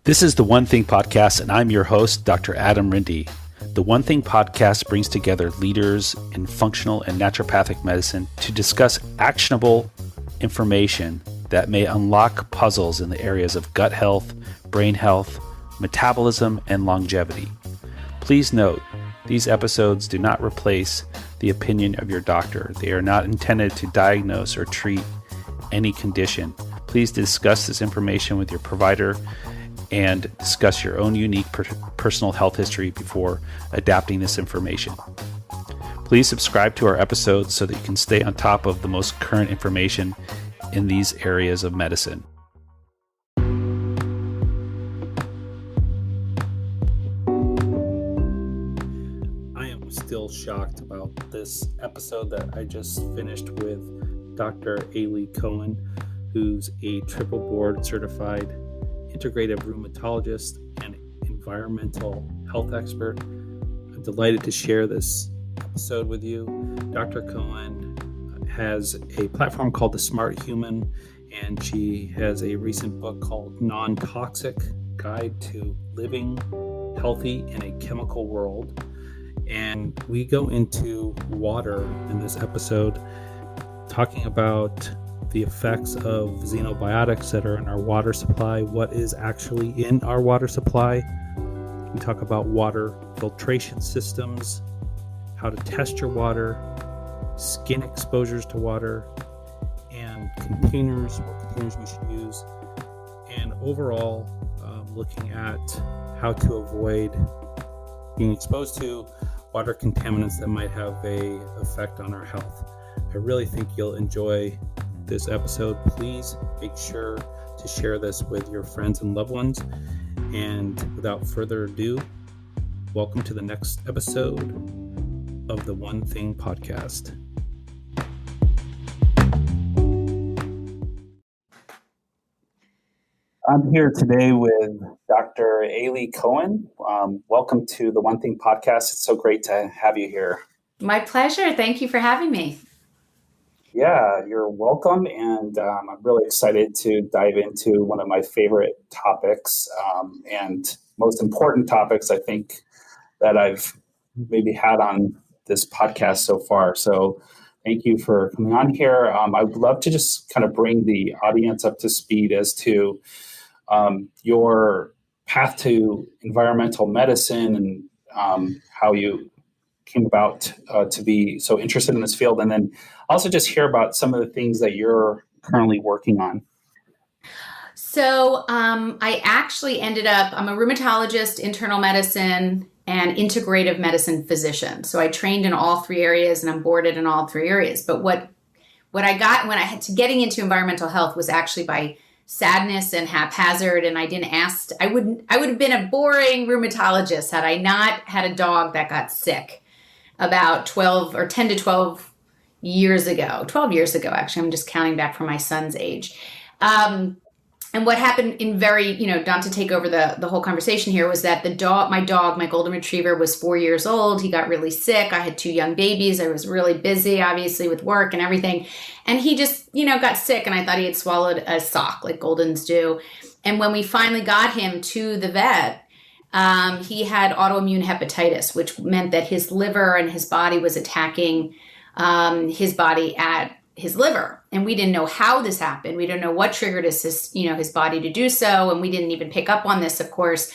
This is the One Thing Podcast, and I'm your host, Dr. Adam Rindy. The One Thing Podcast brings together leaders in functional and naturopathic medicine to discuss actionable information that may unlock puzzles in the areas of gut health, brain health, metabolism, and longevity. Please note, these episodes do not replace the opinion of your doctor. They are not intended to diagnose or treat any condition. Please discuss this information with your provider and discuss your own unique personal health history before adapting this information. Please subscribe to our episodes so that you can stay on top of the most current information in these areas of medicine. I am still shocked about this episode that I just finished with Dr. Aly Cohen, who's a triple board certified integrative rheumatologist and environmental health expert. I'm delighted to share this episode with you. Dr. Cohen has a platform called The Smart Human, and she has a recent book called Non-Toxic Guide to Living Healthy in a Chemical World. And we go into water in this episode, talking about the effects of xenobiotics that are in our water supply, what is actually in our water supply. We talk about water filtration systems, how to test your water, skin exposures to water, and containers, what containers we should use, and overall looking at how to avoid being exposed to water contaminants that might have an effect on our health. I really think you'll enjoy this episode. Please make sure to share this with your friends and loved ones. And without further ado, welcome to the next episode of the One Thing Podcast. I'm here today with Dr. Aly Cohen. Welcome to the One Thing Podcast. It's so great to have you here. My pleasure. Thank you for having me. Yeah, you're welcome. And I'm really excited to dive into one of my favorite topics and most important topics, I think, that I've maybe had on this podcast so far. So thank you for coming on here. I would love to just kind of bring the audience up to speed as to your path to environmental medicine and how you came about to be so interested in this field, and then also just hear about some of the things that you're currently working on. So I actually ended up, I'm a rheumatologist, internal medicine, and integrative medicine physician. So I trained in all three areas and I'm boarded in all three areas. But what I got when I had to getting into environmental health was actually by sadness and haphazard. And I didn't ask, I would have been a boring rheumatologist had I not had a dog that got sick about 10 to 12 years ago, 12 years ago, actually. I'm just counting back from my son's age. And what happened not to take over the whole conversation here, was that my golden retriever was 4 years old. He got really sick. I had two young babies. I was really busy, obviously, with work and everything. And he just, got sick, and I thought he had swallowed a sock like Goldens do. And when we finally got him to the vet, he had autoimmune hepatitis, which meant that his liver and his body was attacking his body at his liver. And we didn't know how this happened. We didn't know what triggered his body to do so. And we didn't even pick up on this, of course.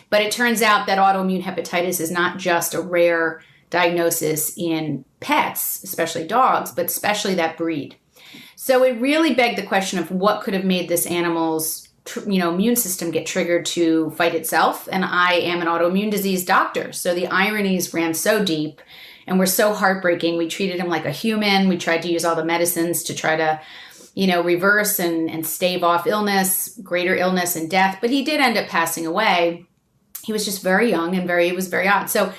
But it turns out that autoimmune hepatitis is not just a rare diagnosis in pets, especially dogs, but especially that breed. So it really begged the question of what could have made this animal's immune system get triggered to fight itself. And I am an autoimmune disease doctor. So the ironies ran so deep and were so heartbreaking. We treated him like a human. We tried to use all the medicines to try to, reverse and stave off illness, greater illness and death. But he did end up passing away. He was just very young and it was very odd. So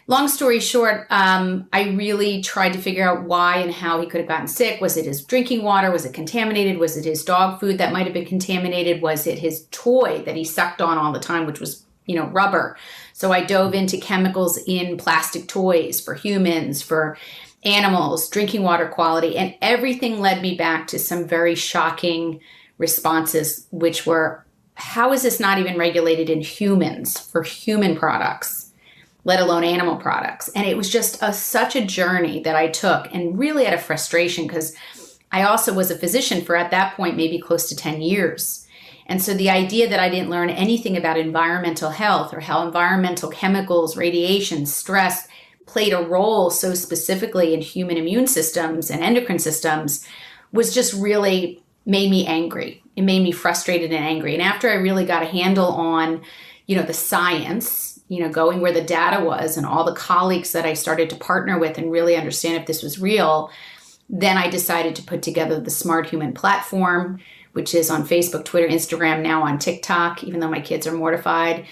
long story short, I really tried to figure out why and how he could have gotten sick. Was it his drinking water? Was it contaminated? Was it his dog food that might have been contaminated? Was it his toy that he sucked on all the time, which was, rubber? So I dove into chemicals in plastic toys for humans, for animals, drinking water quality, and everything led me back to some very shocking responses, which were how is this not even regulated in humans for human products, let alone animal products? And it was just such a journey that I took, and really out of frustration, because I also was a physician for, at that point, maybe close to 10 years. And so the idea that I didn't learn anything about environmental health, or how environmental chemicals, radiation, stress played a role so specifically in human immune systems and endocrine systems, was just really made me angry. It made me frustrated and angry. And after I really got a handle on, the science, going where the data was, and all the colleagues that I started to partner with and really understand if this was real, then I decided to put together the Smart Human platform, which is on Facebook, Twitter, Instagram, now on TikTok, even though my kids are mortified.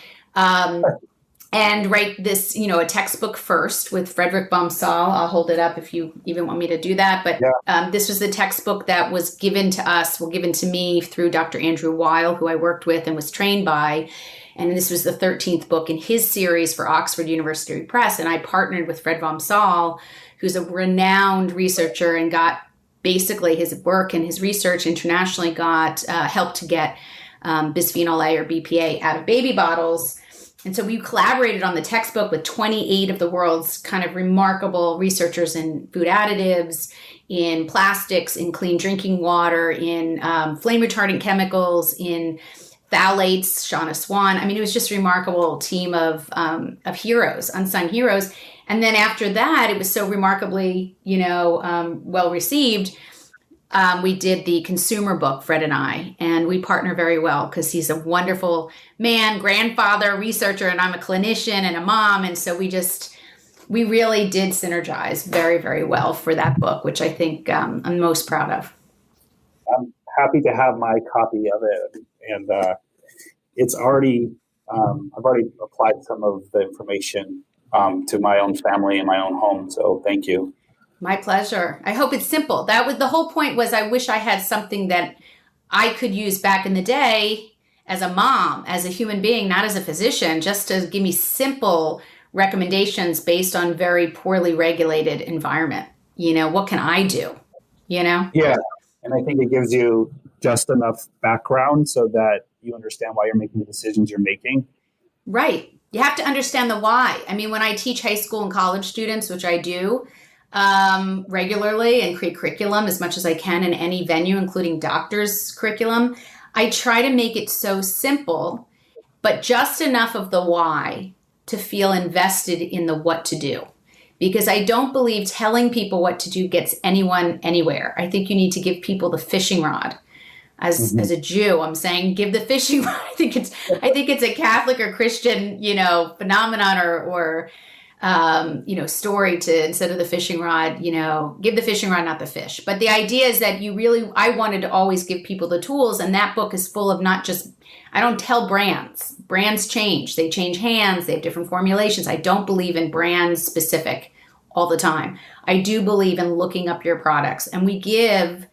And write this, a textbook first with Frederick Baumsal. I'll hold it up if you even want me to do that. But this was the textbook that was given to me through Dr. Andrew Weil, who I worked with and was trained by. And this was the 13th book in his series for Oxford University Press. And I partnered with Fred Baumsal, who's a renowned researcher, and got basically his work and his research internationally helped to get bisphenol A, or BPA, out of baby bottles. And so we collaborated on the textbook with 28 of the world's kind of remarkable researchers in food additives, in plastics, in clean drinking water, in flame retardant chemicals, in phthalates, Shauna Swan. I mean, it was just a remarkable team of heroes, unsung heroes. And then after that, it was so remarkably, well received. We did the consumer book, Fred and we partner very well because he's a wonderful man, grandfather, researcher, and I'm a clinician and a mom. And so we really did synergize very, very well for that book, which I think I'm most proud of. I'm happy to have my copy of it. And it's already, I've already applied some of the information to my own family and my own home. So thank you. My pleasure. I hope it's simple. The whole point was, I wish I had something that I could use back in the day as a mom, as a human being, not as a physician, just to give me simple recommendations based on very poorly regulated environment. What can I do? Yeah. And I think it gives you just enough background so that you understand why you're making the decisions you're making. Right. You have to understand the why. I mean, when I teach high school and college students, which I do, regularly, and create curriculum as much as I can in any venue, including doctors' curriculum, I try to make it so simple, but just enough of the why to feel invested in the what to do. Because I don't believe telling people what to do gets anyone anywhere. I think you need to give people the fishing rod. As a Jew, I'm saying give the fishing rod. I think it's a Catholic or Christian, phenomenon or story to, instead of the fishing rod, give the fishing rod, not the fish. But the idea is that I wanted to always give people the tools. And that book is full of I don't tell brands. Brands change. They change hands. They have different formulations. I don't believe in brand specific all the time. I do believe in looking up your products. And we give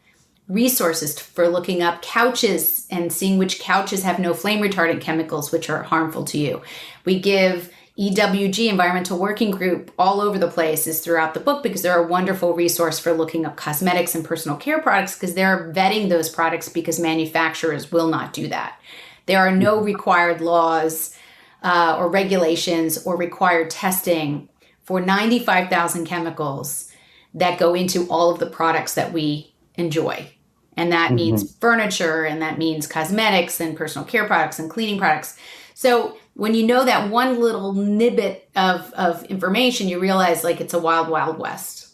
resources for looking up couches and seeing which couches have no flame retardant chemicals, which are harmful to you. We give EWG, Environmental Working Group, all over the place is throughout the book, because they're a wonderful resource for looking up cosmetics and personal care products, because they're vetting those products because manufacturers will not do that. There are no required laws or regulations or required testing for 95,000 chemicals that go into all of the products that we enjoy. And that means furniture, and that means cosmetics and personal care products and cleaning products. So when you know that one little nibbit of information, you realize it's a wild, wild west.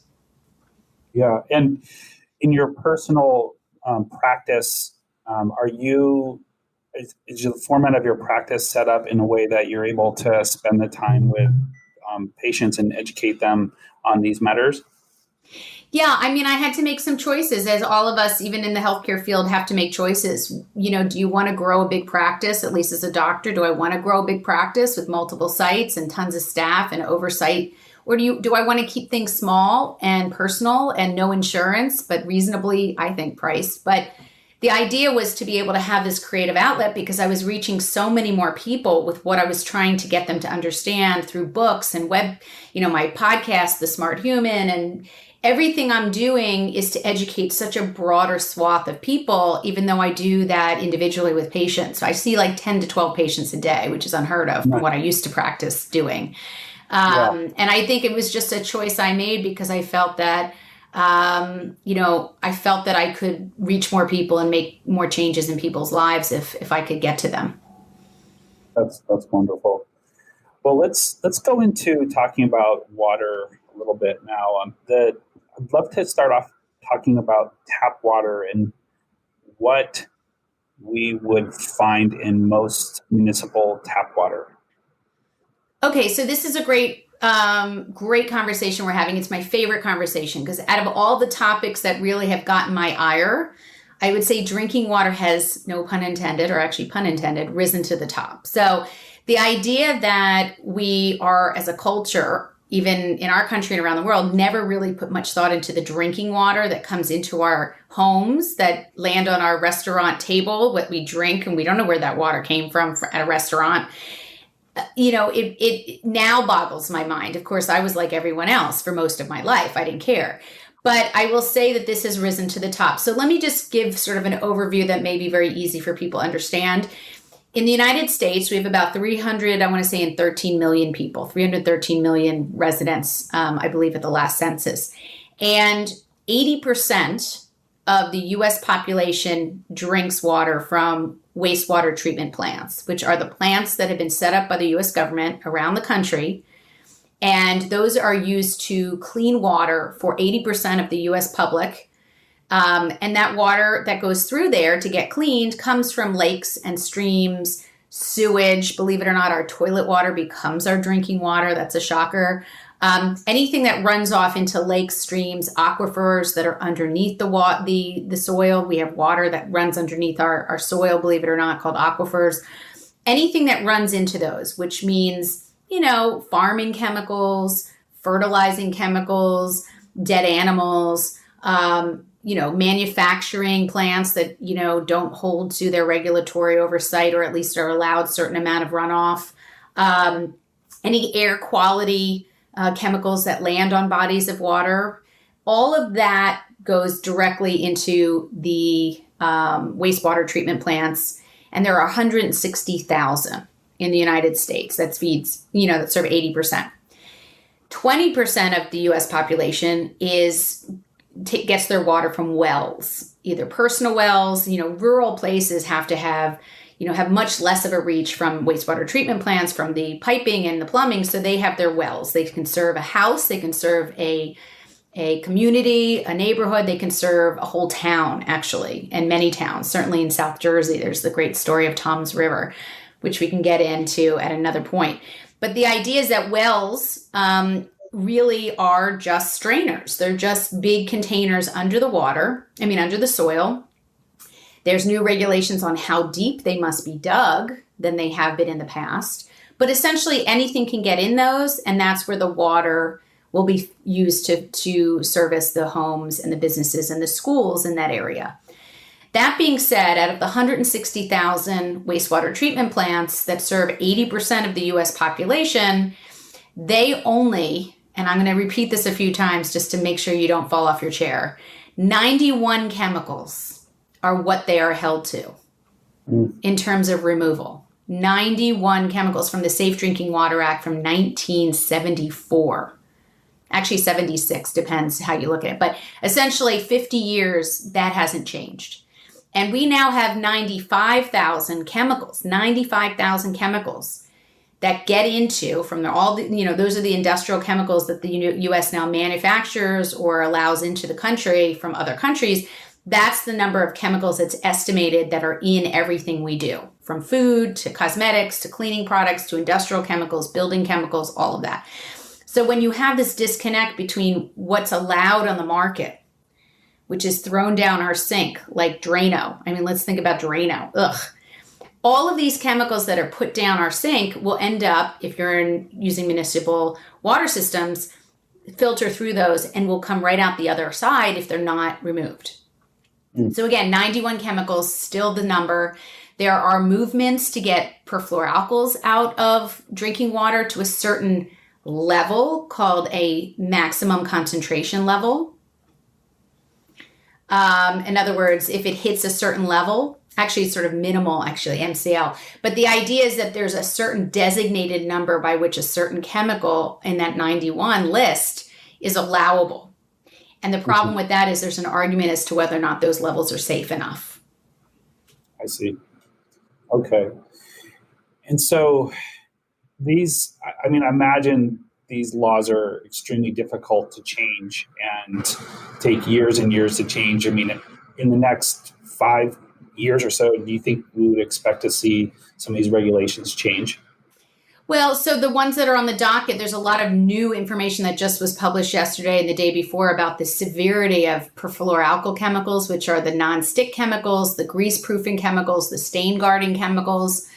Yeah. And in your personal practice, is the format of your practice set up in a way that you're able to spend the time with patients and educate them on these matters? Yeah, I mean, I had to make some choices, as all of us, even in the healthcare field, have to make choices. Do you want to grow a big practice, at least as a doctor? Do I want to grow a big practice with multiple sites and tons of staff and oversight? Or do I want to keep things small and personal and no insurance, but reasonably, I think, priced? But the idea was to be able to have this creative outlet, because I was reaching so many more people with what I was trying to get them to understand through books and web, my podcast, The Smart Human, everything I'm doing is to educate such a broader swath of people, even though I do that individually with patients. So I see like 10 to 12 patients a day, which is unheard of from what I used to practice doing. And I think it was just a choice I made because I felt that, I felt that I could reach more people and make more changes in people's lives if I could get to them. That's wonderful. Well, let's go into talking about water a little bit now. I'd love to start off talking about tap water and what we would find in most municipal tap water. Okay, so this is a great conversation we're having. It's my favorite conversation because out of all the topics that really have gotten my ire, I would say drinking water has, no pun intended, or actually pun intended, risen to the top. So the idea that we are, as a culture, even in our country and around the world, never really put much thought into the drinking water that comes into our homes, that land on our restaurant table, what we drink, and we don't know where that water came from at a restaurant. It now boggles my mind. Of course, I was like everyone else for most of my life. I didn't care. But I will say that this has risen to the top. So let me just give sort of an overview that may be very easy for people to understand. In the United States, we have about 13 million people, 313 million residents, I believe, at the last census. And 80% of the U.S. population drinks water from wastewater treatment plants, which are the plants that have been set up by the U.S. government around the country. And those are used to clean water for 80% of the U.S. public. And that water that goes through there to get cleaned comes from lakes and streams, sewage. Believe it or not, our toilet water becomes our drinking water. That's a shocker. Anything that runs off into lakes, streams, aquifers that are underneath the soil. We have water that runs underneath our soil, believe it or not, called aquifers. Anything that runs into those, which means, farming chemicals, fertilizing chemicals, dead animals, manufacturing plants that, don't hold to their regulatory oversight, or at least are allowed certain amount of runoff. Any air quality chemicals that land on bodies of water, all of that goes directly into the wastewater treatment plants. And there are 160,000 in the United States that feeds, that serve 80%. 20% of the U.S. population gets their water from wells, either personal wells. Rural places have to have much less of a reach from wastewater treatment plants, from the piping and the plumbing. So they have their wells. They can serve a house. They can serve a community, a neighborhood. They can serve a whole town, actually, and many towns. Certainly in South Jersey, there's the great story of Tom's River, which we can get into at another point. But the idea is that wells really are just strainers. They're just big containers under the soil. There's new regulations on how deep they must be dug than they have been in the past. But essentially anything can get in those, and that's where the water will be used to service the homes and the businesses and the schools in that area. That being said, out of the 160,000 wastewater treatment plants that serve 80% of the U.S. population, they only, and I'm going to repeat this a few times just to make sure you don't fall off your chair, 91 chemicals are what they are held to in terms of removal. 91 chemicals from the Safe Drinking Water Act from 1974. Actually, 76, depends how you look at it. But essentially, 50 years, that hasn't changed. And we now have 95,000 chemicals that get into those are the industrial chemicals that the U.S. now manufactures or allows into the country from other countries. That's the number of chemicals that's estimated that are in everything we do, from food to cosmetics to cleaning products to industrial chemicals, building chemicals, all of that. So when you have this disconnect between what's allowed on the market, which is thrown down our sink, like Drano. Let's think about Drano. Ugh. All of these chemicals that are put down our sink will end up, if you're using municipal water systems, filter through those and will come right out the other side if they're not removed. So again, 91 chemicals, still the number. There are movements to get perfluoroalkyls out of drinking water to a certain level called a maximum concentration level. In other words, if it hits a certain level, actually it's sort of minimal, actually, MCL. But the idea is that there's a certain designated number by which a certain chemical in that 91 list is allowable. And the problem with that is there's an argument as to whether or not those levels are safe enough. I see. Okay. And so these, I mean, I imagine these laws are extremely difficult to change and take years and years to change. I mean, in the next 5 years or so, do you think we would expect to see some of these regulations change? Well, so the ones that are on the docket, there's a lot of new information that just was published yesterday and the day before about the severity of perfluoroalkyl chemicals, which are the non-stick chemicals, the grease-proofing chemicals, the stain guarding chemicals,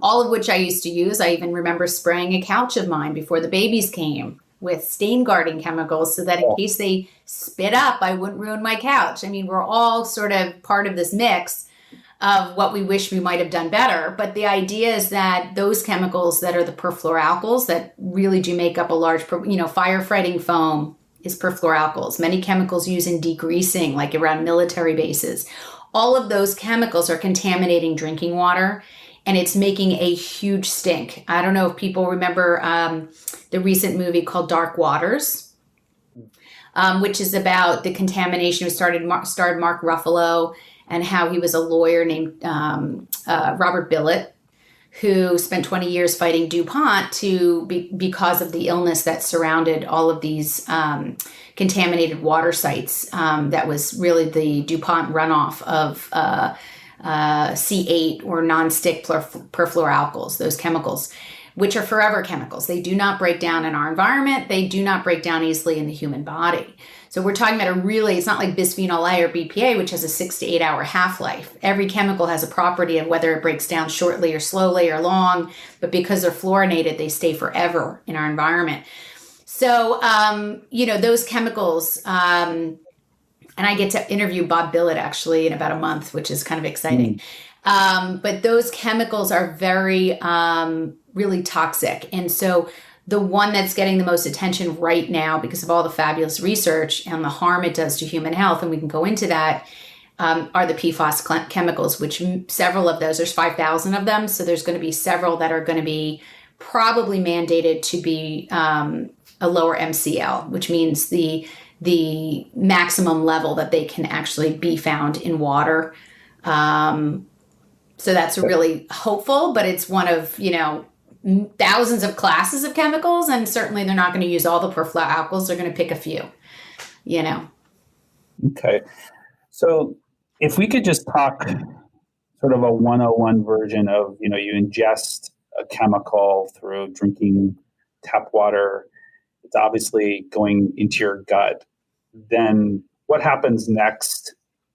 all of which I used to use. I even remember spraying a couch of mine before the babies came with stain guarding chemicals so that in case they spit up, I wouldn't ruin my couch. I mean, we're all sort of part of this mix of what we wish we might have done better. But the idea is that those chemicals that are the perfluoroalkyls that really do make up a large, firefighting foam is perfluoroalkyls. Many chemicals used in degreasing, like around military bases. All of those chemicals are contaminating drinking water, and it's making a huge stink. I don't know if people remember the recent movie called Dark Waters, which is about the contamination. It starred Mark Ruffalo, and how he was a lawyer named Robert Billet, who spent 20 years fighting DuPont because of the illness that surrounded all of these contaminated water sites. That was really the DuPont runoff of C8 or non-stick perfluoroalkyls, those chemicals, which are forever chemicals. They do not break down in our environment. They do not break down easily in the human body. So we're talking about it's not like bisphenol A or BPA, which has a 6 to 8 hour half-life. Every chemical has a property of whether it breaks down shortly or slowly or long, but because they're fluorinated, they stay forever in our environment. So, those chemicals, and I get to interview Bob Billet actually in about a month, which is kind of exciting. But those chemicals are very, really toxic. And so the one that's getting the most attention right now because of all the fabulous research and the harm it does to human health, and we can go into that, are the PFAS chemicals, which several of those, there's 5,000 of them. So there's going to be several that are going to be probably mandated to be a lower MCL, which means the maximum level that they can actually be found in water. So that's really hopeful, but it's one of, thousands of classes of chemicals, and certainly they're not going to use all the perfluoroalkyls. They're going to pick a few, Okay. So if we could just talk sort of a 101 version of, you ingest a chemical through drinking tap water, it's obviously going into your gut. Then what happens next,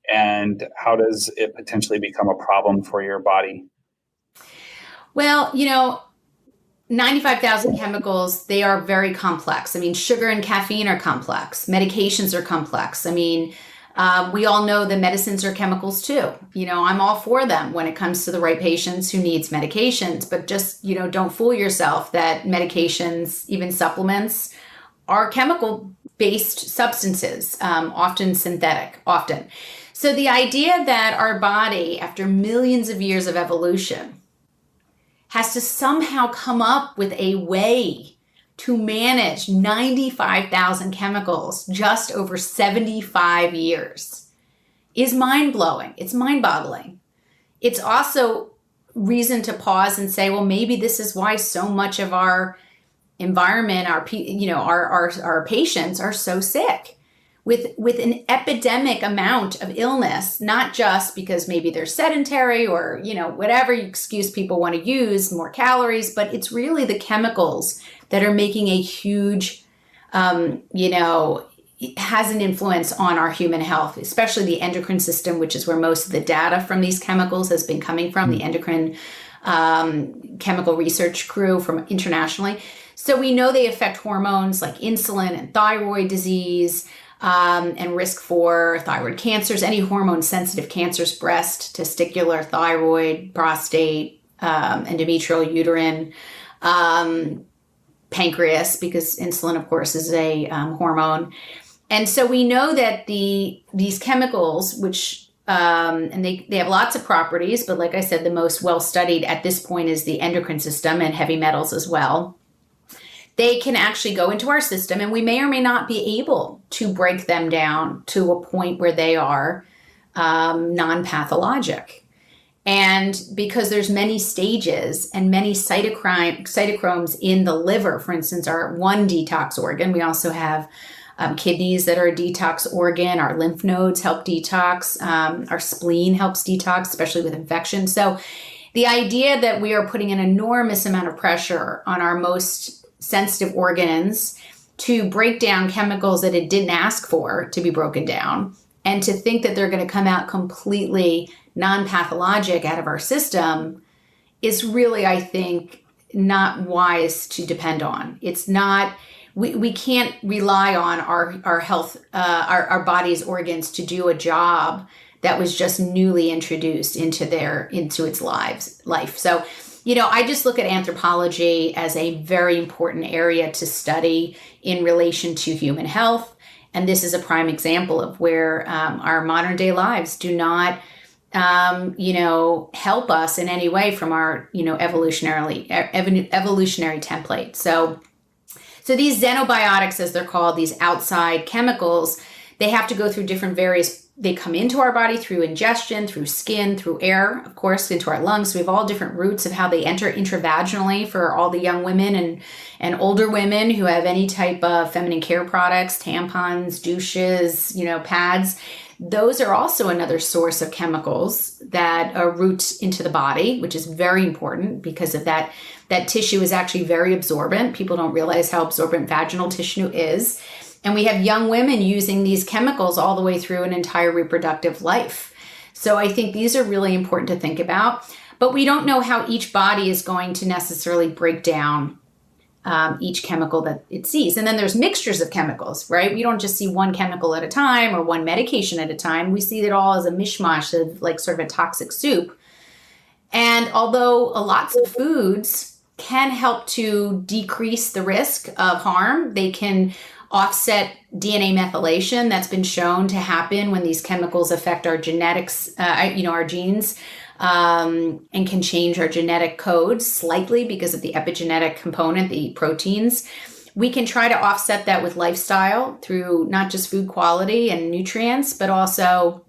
and how does it potentially become a problem for your body? Well, 95,000 chemicals, they are very complex. I mean, sugar and caffeine are complex. Medications are complex. I mean, we all know that medicines are chemicals too. I'm all for them when it comes to the right patients who needs medications, but just, don't fool yourself that medications, even supplements, are chemical-based substances, often synthetic, often. So the idea that our body, after millions of years of evolution, has to somehow come up with a way to manage 95,000 chemicals just over 75 years is mind-blowing. It's mind-boggling. It's also reason to pause and say, well, maybe this is why so much of our environment, our patients are so sick with an epidemic amount of illness, not just because maybe they're sedentary or, whatever excuse people want to use, more calories, but it's really the chemicals that are making a huge, has an influence on our human health, especially the endocrine system, which is where most of the data from these chemicals has been coming from, the endocrine chemical research crew from internationally. So we know they affect hormones like insulin and thyroid disease, and risk for thyroid cancers, any hormone-sensitive cancers, breast, testicular, thyroid, prostate, endometrial, uterine, pancreas, because insulin, of course, is a hormone. And so we know that these chemicals, which and they have lots of properties, but like I said, the most well studied at this point is the endocrine system and heavy metals as well. They can actually go into our system, and we may or may not be able to break them down to a point where they are non-pathologic. And because there's many stages and many cytochromes in the liver, for instance, our one detox organ, we also have kidneys that are a detox organ. Our lymph nodes help detox. Our spleen helps detox, especially with infection. So the idea that we are putting an enormous amount of pressure on our most sensitive organs to break down chemicals that it didn't ask for to be broken down, and to think that they're going to come out completely non-pathologic out of our system is really, I think, not wise to depend on. It's not, we can't rely on our health, our body's organs to do a job that was just newly introduced into its life. So, I just look at anthropology as a very important area to study in relation to human health. And this is a prime example of where our modern day lives do not, help us in any way from our, evolutionary template. So these xenobiotics, as they're called, these outside chemicals, they have to go through they come into our body through ingestion, through skin, through air, of course, into our lungs. So we have all different routes of how they enter intravaginally for all the young women and older women who have any type of feminine care products, tampons, douches, pads. Those are also another source of chemicals that route into the body, which is very important because of that. That tissue is actually very absorbent. People don't realize how absorbent vaginal tissue is. And we have young women using these chemicals all the way through an entire reproductive life. So I think these are really important to think about. But we don't know how each body is going to necessarily break down each chemical that it sees. And then there's mixtures of chemicals, right? We don't just see one chemical at a time or one medication at a time. We see it all as a mishmash of like sort of a toxic soup. And although lots of foods can help to decrease the risk of harm, they can offset DNA methylation that's been shown to happen when these chemicals affect our genetics, our genes, and can change our genetic codes slightly because of the epigenetic component, the proteins. We can try to offset that with lifestyle through not just food quality and nutrients, but also,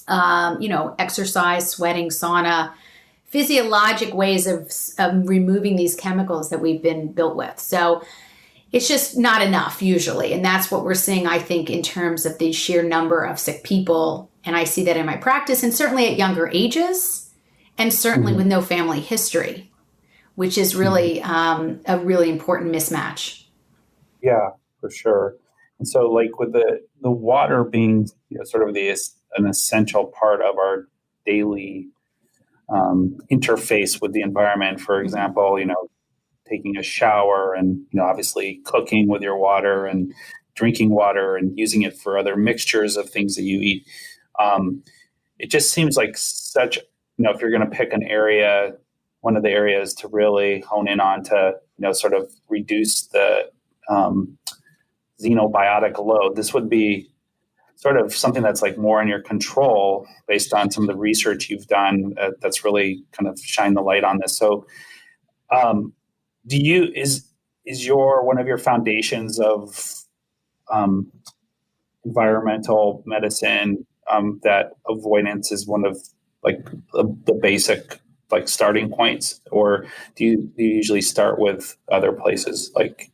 exercise, sweating, sauna, physiologic ways of removing these chemicals that we've been built with. So it's just not enough usually. And that's what we're seeing, I think, in terms of the sheer number of sick people. And I see that in my practice, and certainly at younger ages, and certainly with no family history, which is really a really important mismatch. Yeah, for sure. And so like with the water being sort of an essential part of our daily interface with the environment, for example, taking a shower and, obviously cooking with your water and drinking water and using it for other mixtures of things that you eat. It just seems like such, if you're going to pick an area, one of the areas to really hone in on to, sort of reduce the xenobiotic load, this would be sort of something that's like more in your control based on some of the research you've done that's really kind of shine the light on this. So, is one of your foundations of environmental medicine that avoidance is one of like the basic like starting points, or do you usually start with other places like?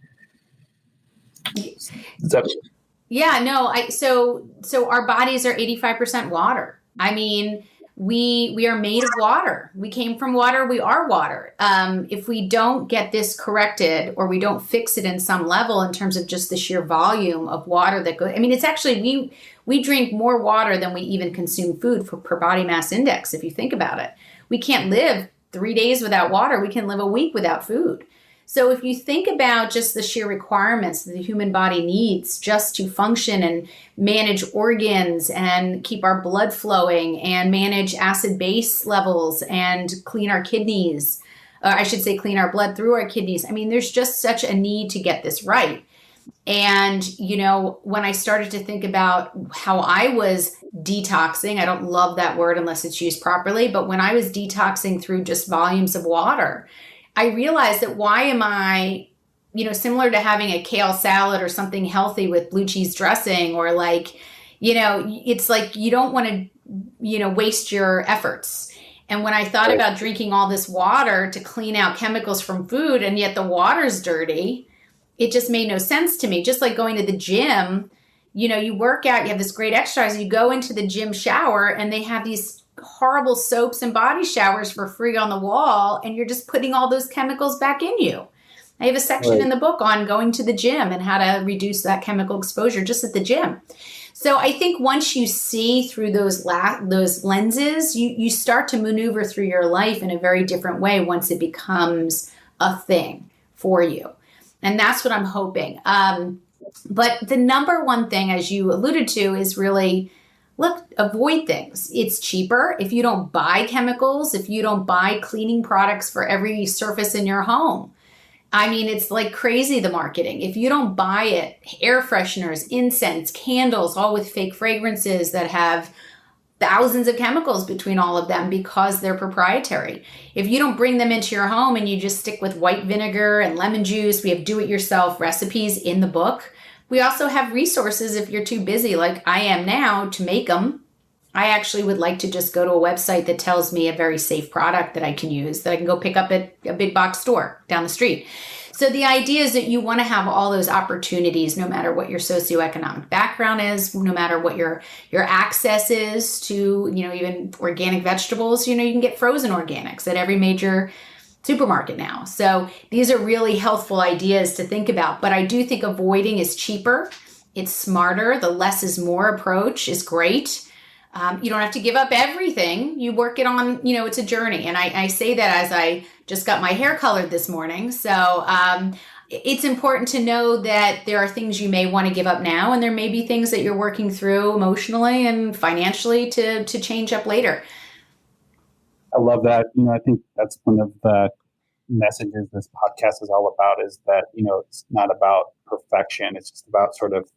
Yeah, no. So our bodies are 85% water. I mean, we are made of water. We came from water. We are water. If we don't get this corrected, or we don't fix it in some level in terms of just the sheer volume of water that goes, I mean, it's actually, we drink more water than we even consume food per body mass index. If you think about it, we can't live 3 days without water. We can live a week without food. So if you think about just the sheer requirements that the human body needs just to function and manage organs and keep our blood flowing and manage acid base levels and clean our kidneys, clean our blood through our kidneys. I mean, there's just such a need to get this right. And, when I started to think about how I was detoxing, I don't love that word unless it's used properly, but when I was detoxing through just volumes of water, I realized that why am I, similar to having a kale salad or something healthy with blue cheese dressing, or like, it's like you don't want to, waste your efforts. And when I thought about drinking all this water to clean out chemicals from food, and yet the water's dirty, it just made no sense to me. Just like going to the gym, you work out, you have this great exercise, you go into the gym shower, and they have these horrible soaps and body showers for free on the wall, and you're just putting all those chemicals back in you. I have a section in the book on going to the gym and how to reduce that chemical exposure just at the gym. So I think once you see through those lenses, you start to maneuver through your life in a very different way once it becomes a thing for you. And that's what I'm hoping. But the number one thing, as you alluded to, is really, look, avoid things. It's cheaper if you don't buy chemicals, if you don't buy cleaning products for every surface in your home. I mean, it's like crazy, the marketing. If you don't buy it, air fresheners, incense, candles, all with fake fragrances that have thousands of chemicals between all of them because they're proprietary. If you don't bring them into your home and you just stick with white vinegar and lemon juice, we have do-it-yourself recipes in the book. We also have resources if you're too busy, like I am now, to make them. I actually would like to just go to a website that tells me a very safe product that I can use, that I can go pick up at a big box store down the street. So the idea is that you want to have all those opportunities, no matter what your socioeconomic background is, no matter what your access is to, even organic vegetables. You can get frozen organics at every major supermarket now. So these are really healthful ideas to think about. But I do think avoiding is cheaper. It's smarter. The less is more approach is great. You don't have to give up everything. You work it on, it's a journey. And I say that as I just got my hair colored this morning. So it's important to know that there are things you may want to give up now, and there may be things that you're working through emotionally and financially to change up later. I love that. I think that's one of the messages this podcast is all about, is that, it's not about perfection. It's just about sort of,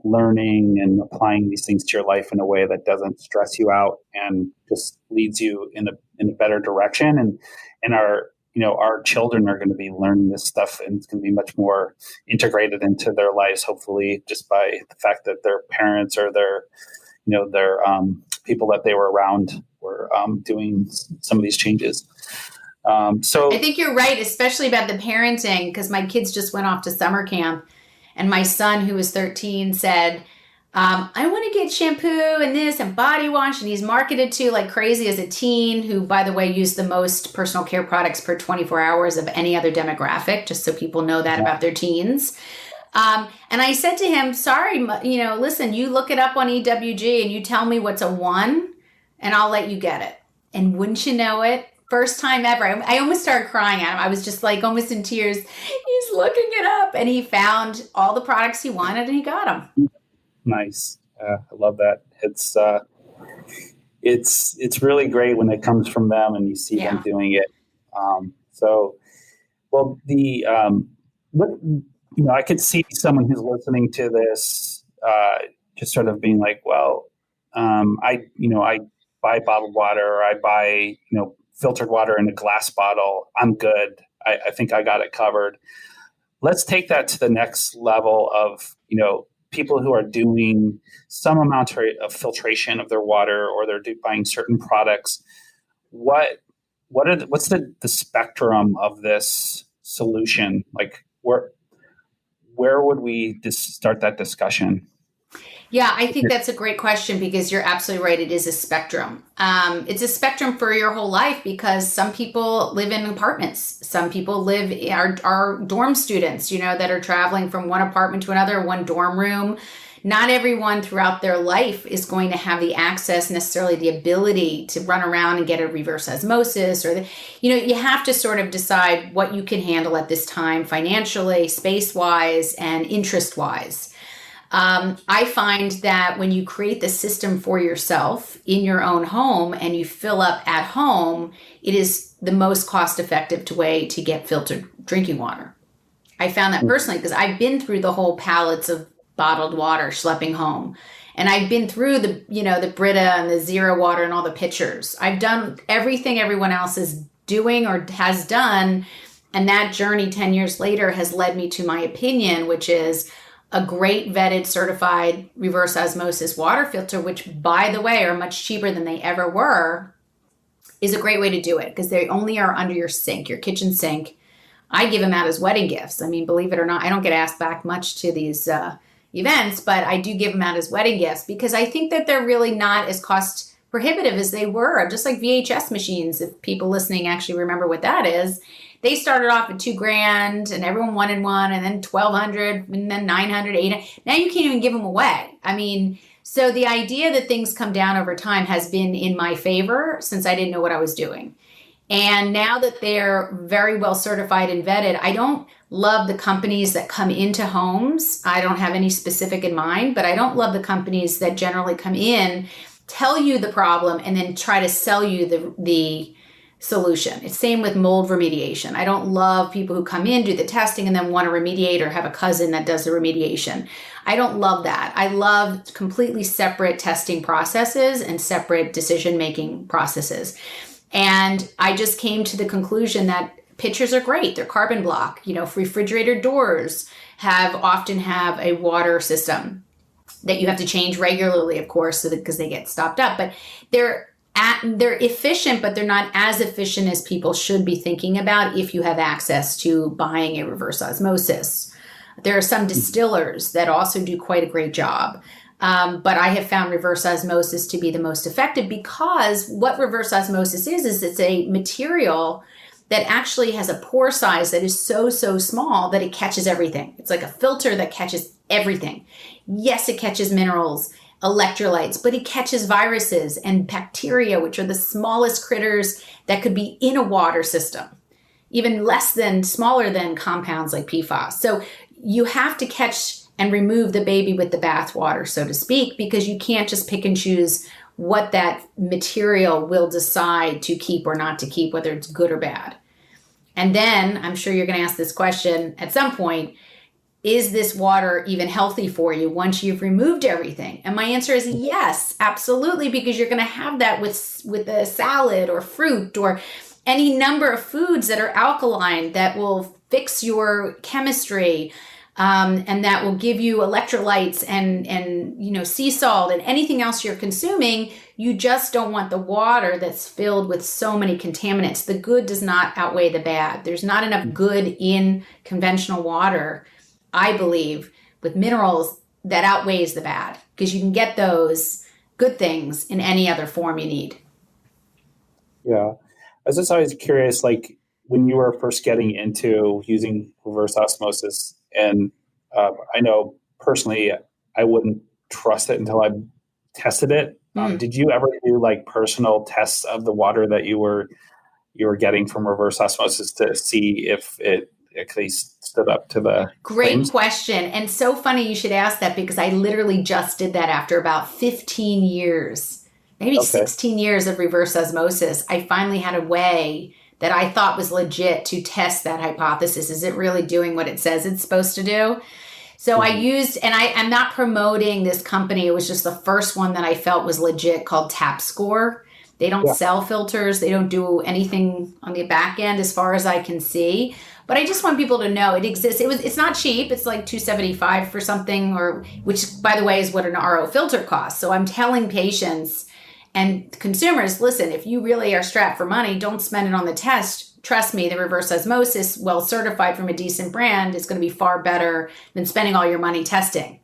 learning and applying these things to your life in a way that doesn't stress you out and just leads you in a better direction. And our children are going to be learning this stuff, and it's going to be much more integrated into their lives, hopefully, just by the fact that their parents or their people that they were around were doing some of these changes. So I think you're right, especially about the parenting, because my kids just went off to summer camp. And my son, who was 13, said, I want to get shampoo and this and body wash. And he's marketed to like crazy as a teen, who, by the way, used the most personal care products per 24 hours of any other demographic, just so people know that about their teens. And I said to him, sorry, listen, you look it up on EWG and you tell me what's a 1 and I'll let you get it. And wouldn't you know it? First time ever. I almost started crying at him. I was just like almost in tears. He's looking it up, and he found all the products he wanted, and he got them. Nice. I love that. It's really great when it comes from them and you see them doing it. I could see someone who's listening to this just sort of being like, well, I buy bottled water, or I buy, filtered water in a glass bottle. I'm good. I think I got it covered. Let's take that to the next level of, people who are doing some amount of filtration of their water, or they're buying certain products. What's the spectrum of this solution? Like where would we start that discussion? Yeah, I think that's a great question, because you're absolutely right. It is a spectrum. It's a spectrum for your whole life, because some people live in apartments. Some people are dorm students, that are traveling from one apartment to another, one dorm room. Not everyone throughout their life is going to have the access, necessarily the ability to run around and get a reverse osmosis, or you have to sort of decide what you can handle at this time, financially, space-wise, and interest-wise. I find that when you create the system for yourself in your own home and you fill up at home, it is the most cost-effective way to get filtered drinking water. I found that personally because I've been through the whole pallets of bottled water schlepping home. And I've been through the Brita and the Zero water and all the pitchers. I've done everything everyone else is doing or has done. And that journey 10 years later has led me to my opinion, which is a great vetted certified reverse osmosis water filter, which by the way, are much cheaper than they ever were, is a great way to do it because they only are under your sink, your kitchen sink. I give them out as wedding gifts. I mean, believe it or not, I don't get asked back much to these events, but I do give them out as wedding gifts because I think that they're really not as cost prohibitive as they were. Just like VHS machines, if people listening actually remember what that is, they started off at $2,000 and everyone wanted one, and then 1,200 and then 900, 800. Now you can't even give them away. I mean, so the idea that things come down over time has been in my favor since I didn't know what I was doing. And now that they're very well certified and vetted, I don't love the companies that come into homes. I don't have any specific in mind, but I don't love the companies that generally come in, tell you the problem, and then try to sell you the solution. It's same with mold remediation. I don't love people who come in, do the testing, and then want to remediate or have a cousin that does the remediation. I don't love that. I love completely separate testing processes and separate decision-making processes. And I just came to the conclusion that pitchers are great. They're carbon block. Refrigerator doors often have a water system that you have to change regularly, of course, because they get stopped up. But they're efficient, but they're not as efficient as people should be thinking about if you have access to buying a reverse osmosis. There are some distillers that also do quite a great job. But I have found reverse osmosis to be the most effective because what reverse osmosis is it's a material that actually has a pore size that is so small that it catches everything. It's like a filter that catches everything. Yes, it catches minerals, electrolytes, but it catches viruses and bacteria, which are the smallest critters that could be in a water system, even smaller than compounds like PFAS. So you have to catch and remove the baby with the bathwater, so to speak, because you can't just pick and choose what that material will decide to keep or not to keep, whether it's good or bad. And then I'm sure you're going to ask this question at some point, is this water even healthy for you once you've removed everything? And my answer is yes, absolutely, because you're going to have that with a salad or fruit or any number of foods that are alkaline that will fix your chemistry. And that will give you electrolytes and sea salt and anything else you're consuming. You just don't want the water that's filled with so many contaminants. The good does not outweigh the bad. There's not enough good in conventional water, I believe, with minerals that outweighs the bad, because you can get those good things in any other form you need. Yeah. I was just always curious, like when you were first getting into using reverse osmosis, and I know personally I wouldn't trust it until I tested it. Did you ever do like personal tests of the water that you were getting from reverse osmosis to see if it actually stood up to the Great claims? question. And so funny you should ask that because I literally just did that after about 15 years, maybe 16 years of reverse osmosis. I finally had a way that I thought was legit to test that hypothesis. Is it really doing what it says it's supposed to do? So I used, and I'm not promoting this company. It was just the first one that I felt was legit, called TapScore. They don't sell filters. They don't do anything on the back end as far as I can see. But I just want people to know it exists. It's not cheap. It's like $275 for something, which by the way is what an RO filter costs. So I'm telling patients and consumers, listen, if you really are strapped for money, don't spend it on the test. Trust me, the reverse osmosis, well certified from a decent brand, is going to be far better than spending all your money testing.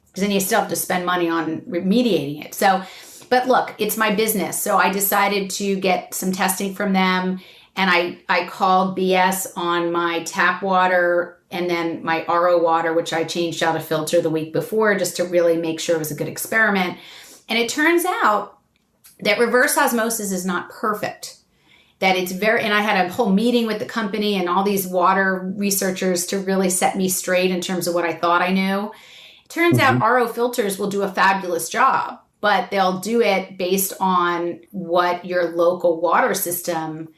Because then you still have to spend money on remediating it. So, but look, it's my business. So I decided to get some testing from them. And I called BS on my tap water and then my RO water, which I changed out a filter the week before just to really make sure it was a good experiment. And it turns out that reverse osmosis is not perfect. That it's and I had a whole meeting with the company and all these water researchers to really set me straight in terms of what I thought I knew. It turns out RO filters will do a fabulous job, but they'll do it based on what your local water system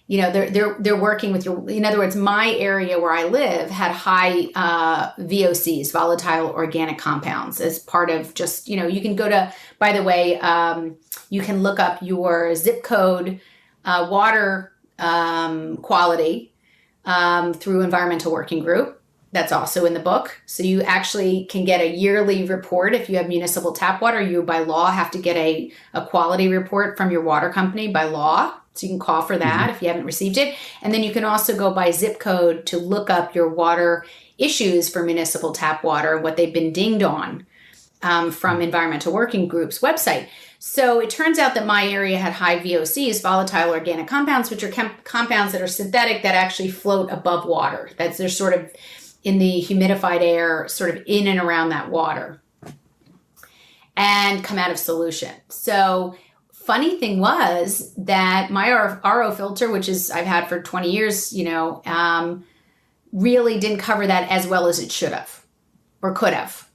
they're working with your, in other words, my area where I live had high VOCs, volatile organic compounds, as part of just, you can go to, by the way, you can look up your zip code water quality through Environmental Working Group. That's also in the book. So you actually can get a yearly report. If you have municipal tap water, you by law have to get a quality report from your water company by law. So you can call for that if you haven't received it. And then you can also go by zip code to look up your water issues for municipal tap water and what they've been dinged on from Environmental Working Group's website. So it turns out that my area had high VOCs, volatile organic compounds, which are compounds that are synthetic that actually float above water. They're sort of in the humidified air, sort of in and around that water, and come out of solution. So funny thing was that my RO filter, which is I've had for 20 years, really didn't cover that as well as it should have or could have.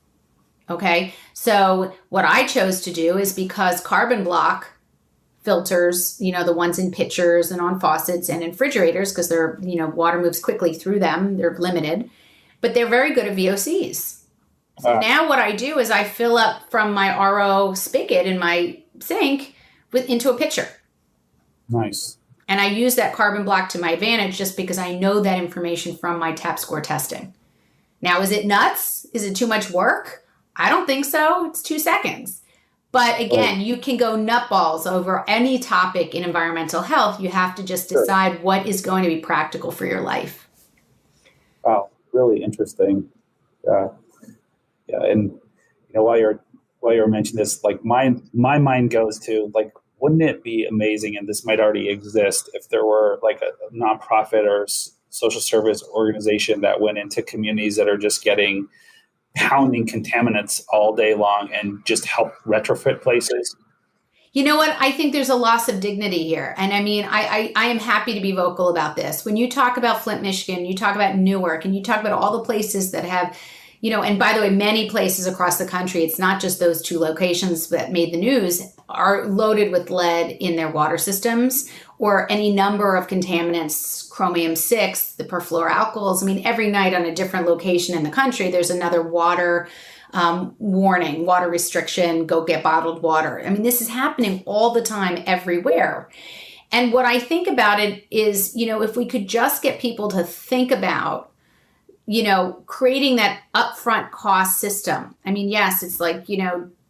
Okay. So what I chose to do is, because carbon block filters, the ones in pitchers and on faucets and in refrigerators, because they're, water moves quickly through them, they're limited, but they're very good at VOCs. So now what I do is I fill up from my RO spigot in my sink into a pitcher. Nice. And I use that carbon block to my advantage just because I know that information from my tap score testing. Now, is it nuts? Is it too much work? I don't think so. It's 2 seconds. But again, you can go nutballs over any topic in environmental health. You have to just decide what is going to be practical for your life. Wow, really interesting. Yeah, and while you're mentioning this, like my mind goes to, like, wouldn't it be amazing, and this might already exist, if there were like a nonprofit or social service organization that went into communities that are just getting pounding contaminants all day long and just help retrofit places? You know what? I think there's a loss of dignity here. And I mean, I am happy to be vocal about this. When you talk about Flint, Michigan, you talk about Newark, and you talk about all the places that have, and by the way, many places across the country, it's not just those 2 locations that made the news, are loaded with lead in their water systems, or any number of contaminants, chromium-6, the perfluoroalkyls. I mean, every night on a different location in the country, there's another water warning, water restriction, go get bottled water. I mean, this is happening all the time everywhere. And what I think about it is, if we could just get people to think about, creating that upfront cost system. I mean, yes, it's like,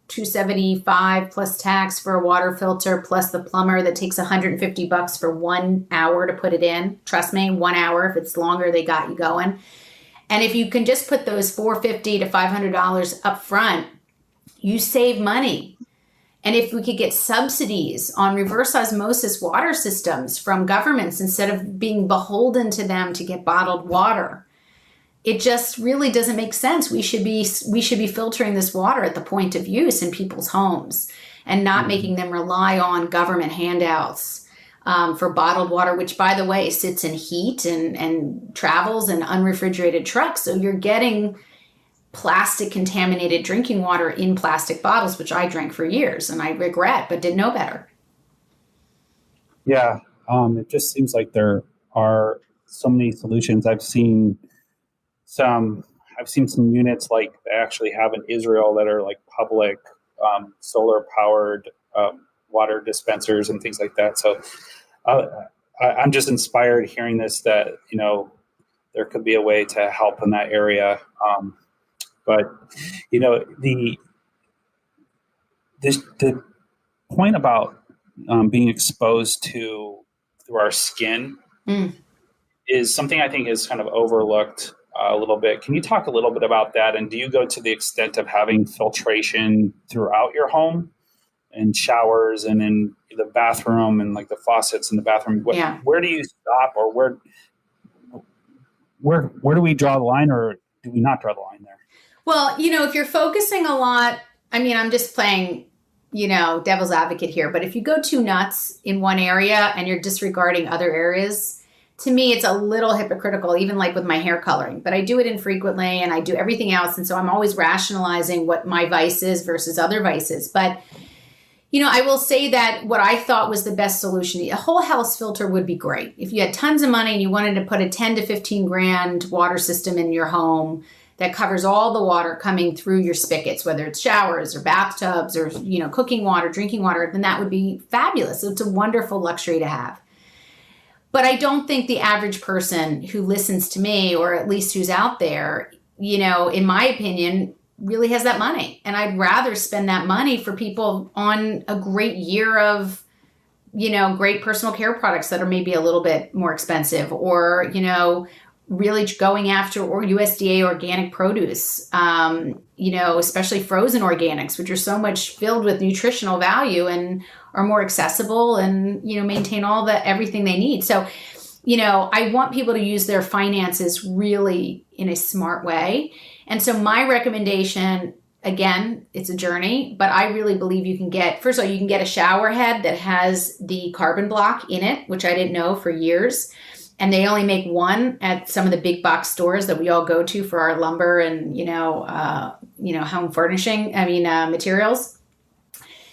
$275 plus tax for a water filter, plus the plumber that takes $150 for 1 hour to put it in. Trust me, 1 hour. If it's longer, they got you going. And if you can just put those $450 to $500 up front, you save money. And if we could get subsidies on reverse osmosis water systems from governments instead of being beholden to them to get bottled water, it just really doesn't make sense. We should be filtering this water at the point of use in people's homes, and not making them rely on government handouts for bottled water, which, by the way, sits in heat and travels in unrefrigerated trucks. So you're getting plastic contaminated drinking water in plastic bottles, which I drank for years and I regret, but didn't know better. Yeah, it just seems like there are so many solutions. I've seen some units like they actually have in Israel that are like public solar powered water dispensers and things like that. So I'm just inspired hearing this, that there could be a way to help in that area. But the point about being exposed through our skin is something I think is kind of overlooked a little bit. Can you talk a little bit about that? And do you go to the extent of having filtration throughout your home, and showers and in the bathroom and like the faucets in the bathroom? Where do you stop, or where do we draw the line, or do we not draw the line there? Well, if you're focusing a lot, I mean, I'm just playing, devil's advocate here, but if you go too nuts in one area and you're disregarding other areas, to me, it's a little hypocritical, even like with my hair coloring, but I do it infrequently and I do everything else. And so I'm always rationalizing what my vice is versus other vices. But, I will say that what I thought was the best solution, a whole house filter would be great. If you had tons of money and you wanted to put a 10 to 15 grand water system in your home that covers all the water coming through your spigots, whether it's showers or bathtubs or, cooking water, drinking water, then that would be fabulous. It's a wonderful luxury to have. But I don't think the average person who listens to me, or at least who's out there, in my opinion, really has that money. And I'd rather spend that money for people on a great year of, great personal care products that are maybe a little bit more expensive, or, really going after or USDA organic produce, especially frozen organics, which are so much filled with nutritional value and are more accessible and, maintain everything they need. So, I want people to use their finances really in a smart way. And so my recommendation, again, it's a journey, but I really believe you can first of all, you can get a shower head that has the carbon block in it, which I didn't know for years. And they only make one at some of the big box stores that we all go to for our lumber and, home furnishing, materials.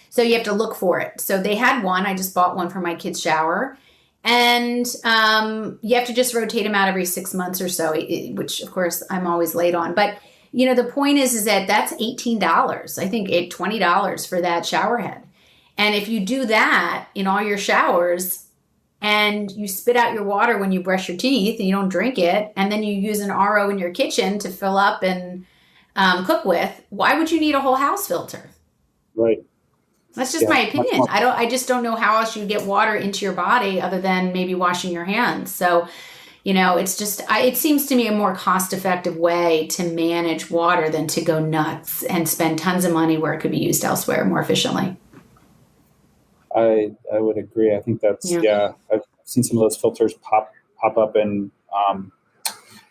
So you have to look for it. So they had one. I just bought one for my kid's shower. And you have to just rotate them out every 6 months or so, which, of course, I'm always late on. But, the point is that that's $18. I think $20 for that shower head. And if you do that in all your showers and you spit out your water when you brush your teeth and you don't drink it, and then you use an RO in your kitchen to fill up and cook with, why would you need a whole house filter? Right. That's just my opinion. I just don't know how else you get water into your body other than maybe washing your hands. So, it seems to me a more cost-effective way to manage water than to go nuts and spend tons of money where it could be used elsewhere more efficiently. I would agree. I think that's, I've seen some of those filters pop up, and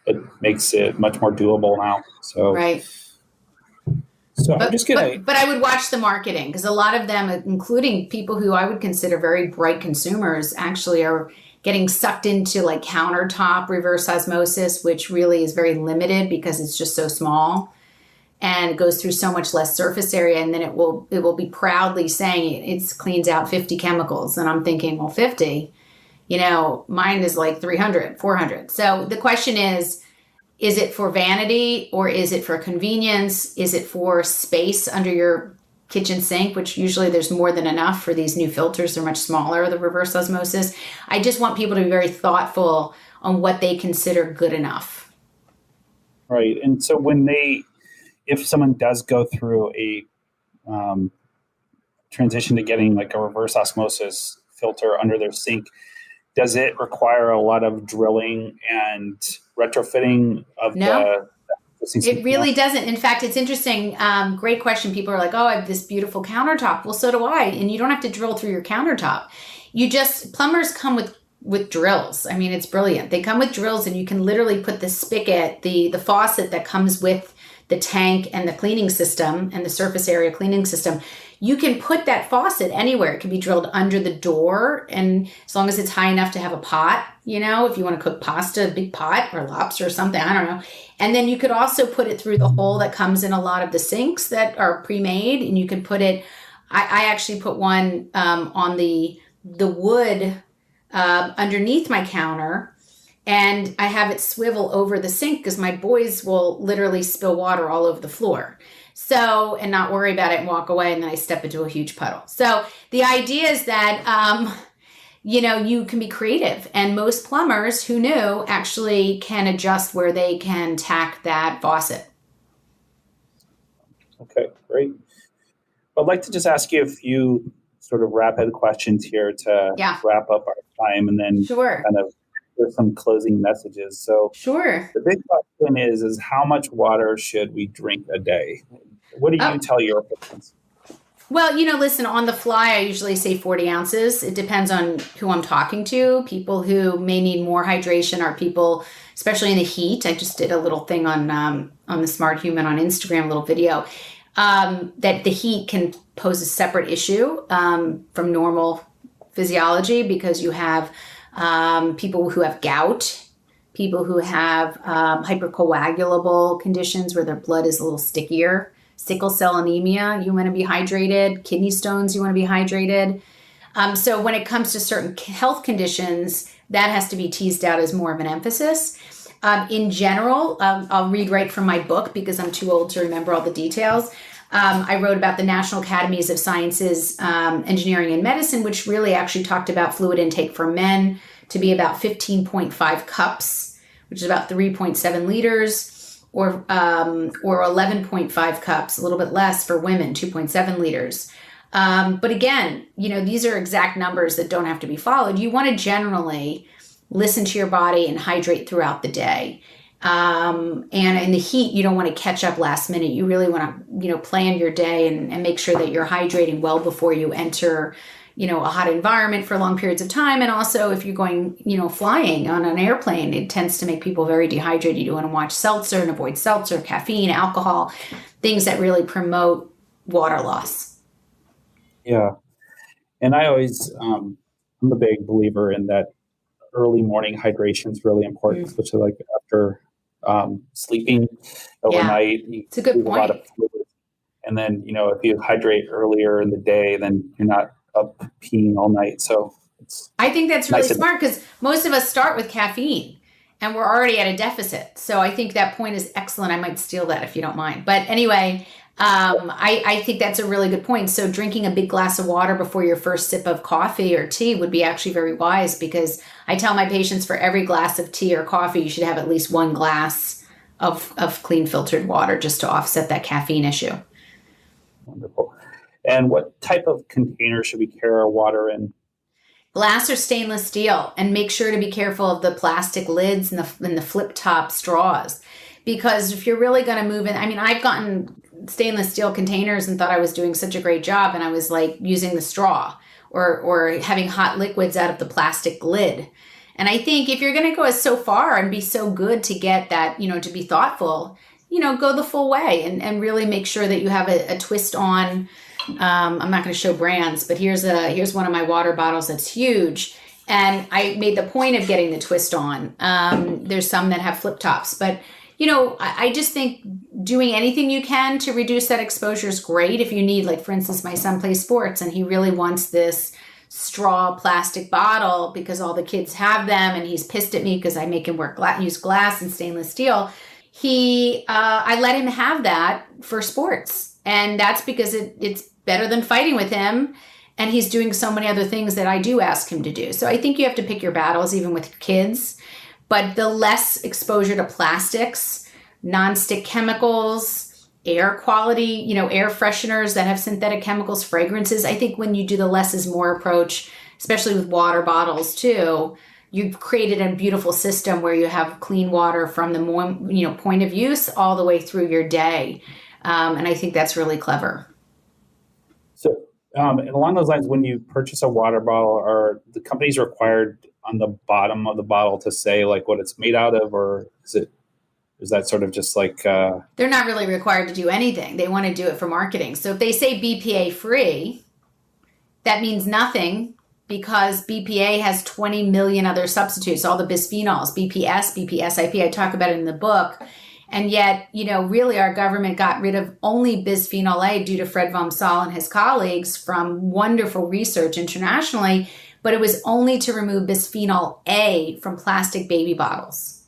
it makes it much more doable now. So, right. So I'm just gonna. But I would watch the marketing, because a lot of them, including people who I would consider very bright consumers, actually are getting sucked into like countertop reverse osmosis, which really is very limited because it's just so small and it goes through so much less surface area. And then it will be proudly saying it cleans out 50 chemicals. And I'm thinking, well, 50, mine is like 300, 400. So the question is it for vanity, or is it for convenience? Is it for space under your kitchen sink, which usually there's more than enough for these new filters? They're much smaller, the reverse osmosis. I just want people to be very thoughtful on what they consider good enough. Right. And so if someone does go through a transition to getting like a reverse osmosis filter under their sink, does it require a lot of drilling and retrofitting of the sink? It really doesn't. In fact, it's interesting. Great question. People are like, oh, I have this beautiful countertop. Well, so do I. And you don't have to drill through your countertop. Plumbers come with drills. I mean, it's brilliant. They come with drills, and you can literally put the spigot, the faucet that comes with the tank and the cleaning system and the surface area cleaning system. You can put that faucet anywhere. It can be drilled under the door, and as long as it's high enough to have a pot, if you want to cook pasta, a big pot, or lobster or something, I don't know. And then you could also put it through the hole that comes in a lot of the sinks that are pre-made, and you can put it, I actually put one on the wood underneath my counter, and I have it swivel over the sink because my boys will literally spill water all over the floor. So, and not worry about it and walk away, and then I step into a huge puddle. So the idea is that, you can be creative, and most plumbers who knew actually can adjust where they can tack that faucet. Okay, great. I'd like to just ask you a few sort of rapid questions here to wrap up our time, and then kind of give some closing messages. So the big question is how much water should we drink a day? What do you tell your patients? Well, listen, on the fly, I usually say 40 ounces. It depends on who I'm talking to. People who may need more hydration are people, especially in the heat. I just did a little thing on the Smart Human on Instagram, a little video, that the heat can pose a separate issue from normal physiology, because you have people who have gout, people who have hypercoagulable conditions where their blood is a little stickier. Sickle cell anemia, you want to be hydrated. Kidney stones, you want to be hydrated. So when it comes to certain health conditions, that has to be teased out as more of an emphasis. In general, I'll read right from my book because I'm too old to remember all the details. I wrote about the National Academies of Sciences, Engineering, and Medicine, which really actually talked about fluid intake for men to be about 15.5 cups, which is about 3.7 liters, or 11.5 cups, a little bit less for women, 2.7 liters. But again, these are exact numbers that don't have to be followed. You want to generally listen to your body and hydrate throughout the day. And in the heat, you don't want to catch up last minute. You really want to, plan your day and make sure that you're hydrating well before you enter, a hot environment for long periods of time. And also if you're going, flying on an airplane, it tends to make people very dehydrated. You want to watch seltzer and avoid seltzer, caffeine, alcohol, things that really promote water loss. Yeah. And I always, I'm a big believer in that early morning hydration is really important, especially like after sleeping overnight. Yeah. It's a good point. A lot of fluid. And then, if you hydrate earlier in the day, then you're not up peeing all night. So I think that's really smart because most of us start with caffeine and we're already at a deficit. So I think that point is excellent. I might steal that if you don't mind. But anyway, I think that's a really good point. So drinking a big glass of water before your first sip of coffee or tea would be actually very wise, because I tell my patients for every glass of tea or coffee, you should have at least one glass of clean filtered water just to offset that caffeine issue. Wonderful. And what type of container should we carry our water in? Glass or stainless steel, and make sure to be careful of the plastic lids and the flip top straws. Because if you're really going to move in, I've gotten stainless steel containers and thought I was doing such a great job, and I was like using the straw or having hot liquids out of the plastic lid. And I think if you're going to go so far and be so good to get that, to be thoughtful, go the full way and really make sure that you have a twist on. I'm not going to show brands, but here's one of my water bottles that's huge. And I made the point of getting the twist on. There's some that have flip tops, but I just think doing anything you can to reduce that exposure is great. If you need, like, for instance, my son plays sports and he really wants this straw plastic bottle because all the kids have them, and he's pissed at me because I make him use glass and stainless steel. I let him have that for sports. And that's because it's better than fighting with him. And he's doing so many other things that I do ask him to do. So I think you have to pick your battles, even with kids. But the less exposure to plastics, nonstick chemicals, air quality, air fresheners that have synthetic chemicals, fragrances. I think when you do the less is more approach, especially with water bottles too, you've created a beautiful system where you have clean water from the point of use all the way through your day. And I think that's really clever. So and along those lines, when you purchase a water bottle, are the companies required on the bottom of the bottle to say like what it's made out of, or is that sort of just like they're not really required to do anything. They want to do it for marketing. So if they say BPA free, that means nothing, because BPA has 20 million other substitutes, all the bisphenols, BPS, BPSIP. I talk about it in the book. And yet, really our government got rid of only bisphenol A due to Fred Vom Saal and his colleagues from wonderful research internationally, but it was only to remove bisphenol A from plastic baby bottles.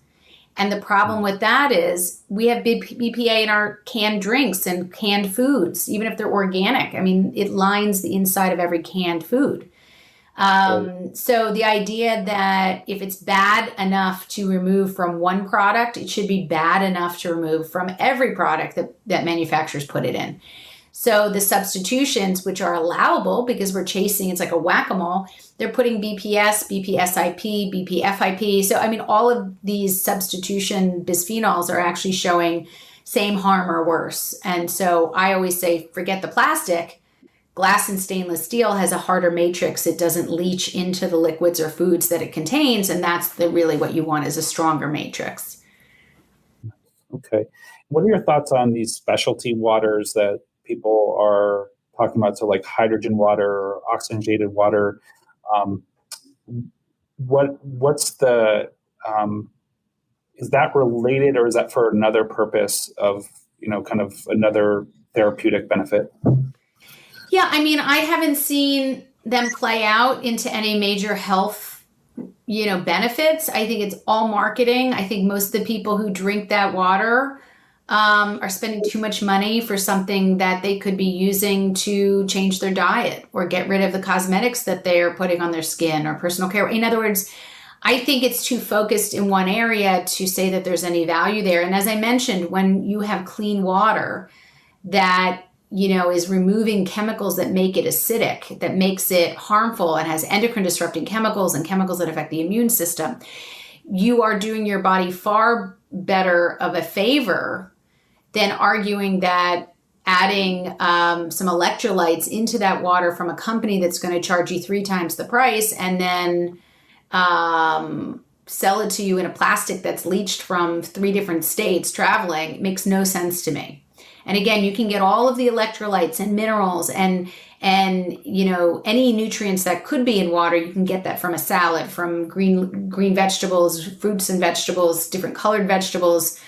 And the problem with that is we have BPA in our canned drinks and canned foods, even if they're organic. It lines the inside of every canned food. So the idea that if it's bad enough to remove from one product, it should be bad enough to remove from every product that manufacturers put it in. So the substitutions, which are allowable because we're chasing, it's like a whack-a-mole, they're putting BPS, BPSIP, BPFIP. So, all of these substitution bisphenols are actually showing same harm or worse. And so I always say, forget the plastic. Glass and stainless steel has a harder matrix. It doesn't leach into the liquids or foods that it contains, and that's really what you want, is a stronger matrix. Okay. What are your thoughts on these specialty waters that people are talking about? So like hydrogen water or oxygenated water. What's the is that related, or is that for another purpose of kind of another therapeutic benefit. Yeah, I mean, I haven't seen them play out into any major health, benefits. I think it's all marketing. I think most of the people who drink that water are spending too much money for something that they could be using to change their diet or get rid of the cosmetics that they are putting on their skin or personal care. In other words, I think it's too focused in one area to say that there's any value there. And as I mentioned, when you have clean water that is removing chemicals that make it acidic, that makes it harmful and has endocrine disrupting chemicals and chemicals that affect the immune system, you are doing your body far better of a favor than arguing that adding some electrolytes into that water from a company that's going to charge you 3 times the price and then sell it to you in a plastic that's leached from 3 different states traveling makes no sense to me. And again, you can get all of the electrolytes and minerals and any nutrients that could be in water. You can get that from a salad, from green vegetables, fruits and vegetables, different colored vegetables,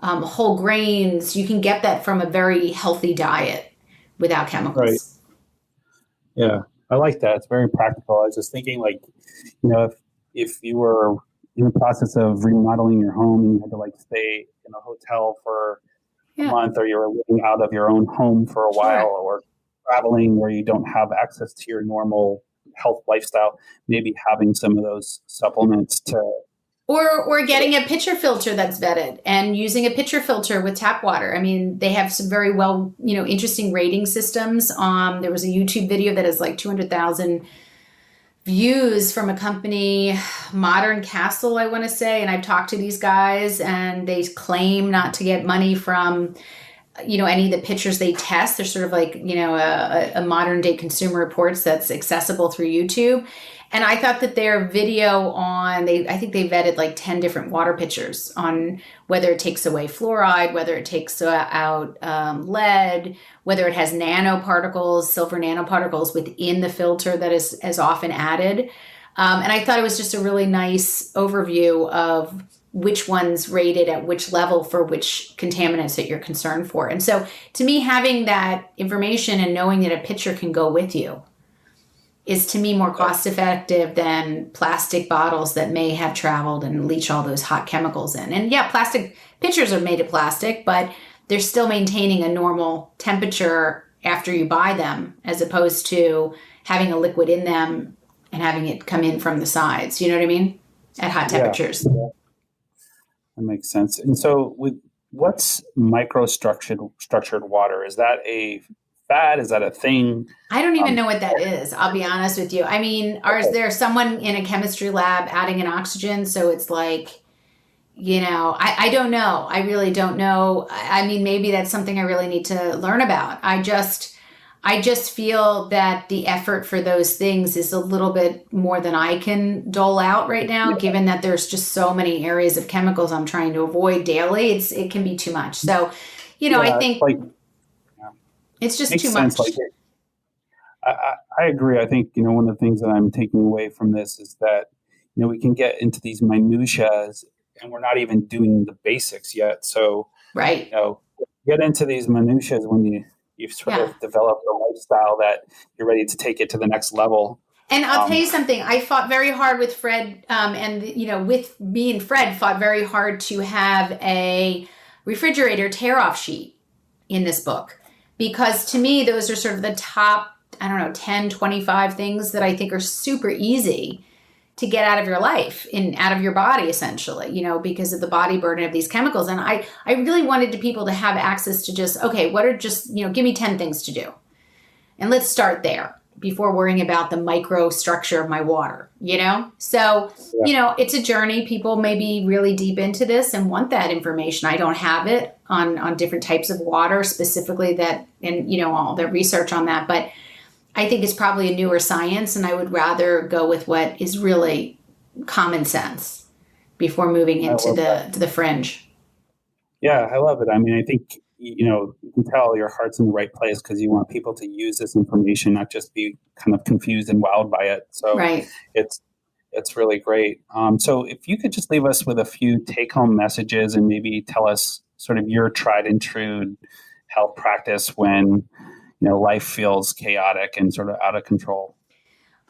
whole grains. You can get that from a very healthy diet without chemicals. Right. Yeah, I like that. It's very practical. I was just thinking, if you were in the process of remodeling your home and you had to stay in a hotel for a month, or you're living out of your own home for a while, or traveling where you don't have access to your normal health lifestyle, maybe having some of those supplements to... Or getting a pitcher filter that's vetted and using a pitcher filter with tap water. I mean, they have some very interesting rating systems. There was a YouTube video that has 200,000 views from a company, Modern Castle, I want to say. And I've talked to these guys and they claim not to get money from, any of the pitchers they test. They're sort of a modern day Consumer Reports that's accessible through YouTube. And I thought that their video I think they vetted 10 different water pitchers on whether it takes away fluoride, whether it takes out lead, whether it has nanoparticles, silver nanoparticles within the filter that is as often added. And I thought it was just a really nice overview of which one's rated at which level for which contaminants that you're concerned for. And so to me, having that information and knowing that a pitcher can go with you is to me more cost effective than plastic bottles that may have traveled and leach all those hot chemicals in. And yeah, plastic pitchers are made of plastic, but they're still maintaining a normal temperature after you buy them, as opposed to having a liquid in them and having it come in from the sides. You know what I mean? At hot temperatures. Yeah. That makes sense. And so what's microstructured water? Is that a fad? Is that a thing? I don't even know what that is. I'll be honest with you. I mean, is there someone in a chemistry lab adding an oxygen? So it's I don't know. I really don't know. I mean, maybe that's something I really need to learn about. I just feel that the effort for those things is a little bit more than I can dole out right now, given that there's just so many areas of chemicals I'm trying to avoid daily. It can be too much. So, I think it's just too much. I agree. I think, one of the things that I'm taking away from this is that, we can get into these minutiae and we're not even doing the basics yet. So, right. Get into these minutiae when you've sort of developed a lifestyle that you're ready to take it to the next level. And I'll tell you something, I fought very hard with Fred, with me and Fred fought very hard to have a refrigerator tear-off sheet in this book. Because to me, those are sort of the top, 10, 25 things that I think are super easy to get out of your life and out of your body, essentially, because of the body burden of these chemicals. And I really wanted people to have access to just, okay, what are just, give me 10 things to do. And let's start there before worrying about the microstructure of my water, So, it's a journey. People may be really deep into this and want that information. I don't have it on different types of water specifically and all the research on that. But I think it's probably a newer science, and I would rather go with what is really common sense before moving into the fringe. Yeah, I love it. I mean, I think, you can tell your heart's in the right place because you want people to use this information, not just be kind of confused and wowed by it. So right. It's really great. So if you could just leave us with a few take-home messages and maybe tell us sort of your tried and true health practice when, life feels chaotic and sort of out of control?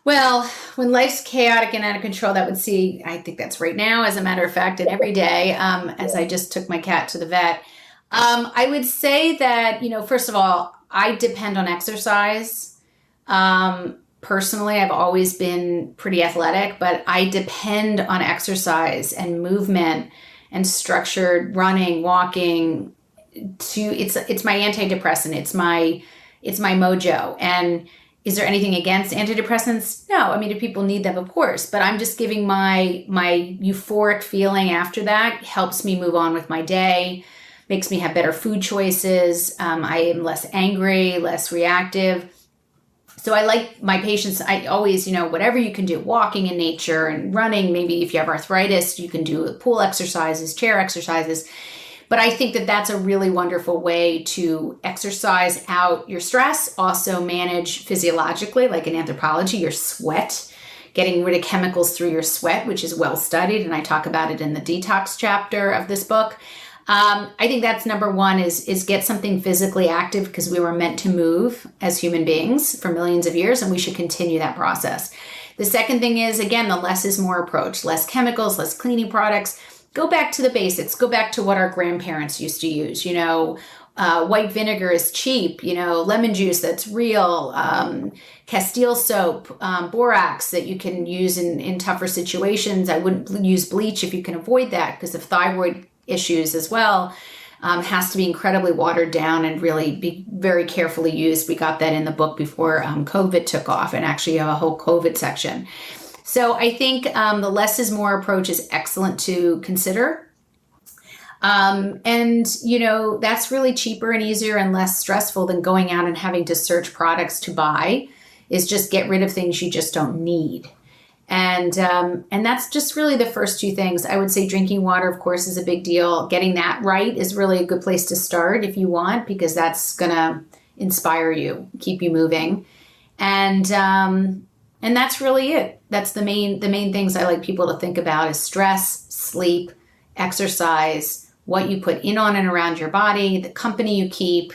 Well, when life's chaotic and out of control, I think that's right now, as a matter of fact, and every day, as I just took my cat to the vet. I would say that, first of all, I depend on exercise. Personally, I've always been pretty athletic, but I depend on exercise and movement and structured running, walking. It's my antidepressant. It's my mojo. And is there anything against antidepressants? No. I mean, do people need them? Of course. But I'm just giving my euphoric feeling after that helps me move on with my day, makes me have better food choices. I am less angry, less reactive. So I like my patients, I always, whatever you can do, walking in nature and running, maybe if you have arthritis, you can do pool exercises, chair exercises. But I think that that's a really wonderful way to exercise out your stress, also manage physiologically, like in anthropology, your sweat, getting rid of chemicals through your sweat, which is well studied. And I talk about it in the detox chapter of this book. I think that's number one is get something physically active, because we were meant to move as human beings for millions of years, and we should continue that process. The second thing is, again, the less is more approach, less chemicals, less cleaning products. Go back to the basics. Go back to what our grandparents used to use. White vinegar is cheap. Lemon juice that's real. Castile soap, borax that you can use in tougher situations. I wouldn't use bleach if you can avoid that because of thyroid issues as well. Has to be incredibly watered down and really be very carefully used. We got that in the book before COVID took off, and actually have a whole COVID section. So I think the less is more approach is excellent to consider. And, that's really cheaper and easier and less stressful than going out and having to search products to buy, is just get rid of things you just don't need. And that's just really the first two things. I would say drinking water, of course, is a big deal. Getting that right is really a good place to start if you want, because that's going to inspire you, keep you moving. And that's really it. That's the main things I like people to think about is stress, sleep, exercise, what you put in, on, and around your body, the company you keep,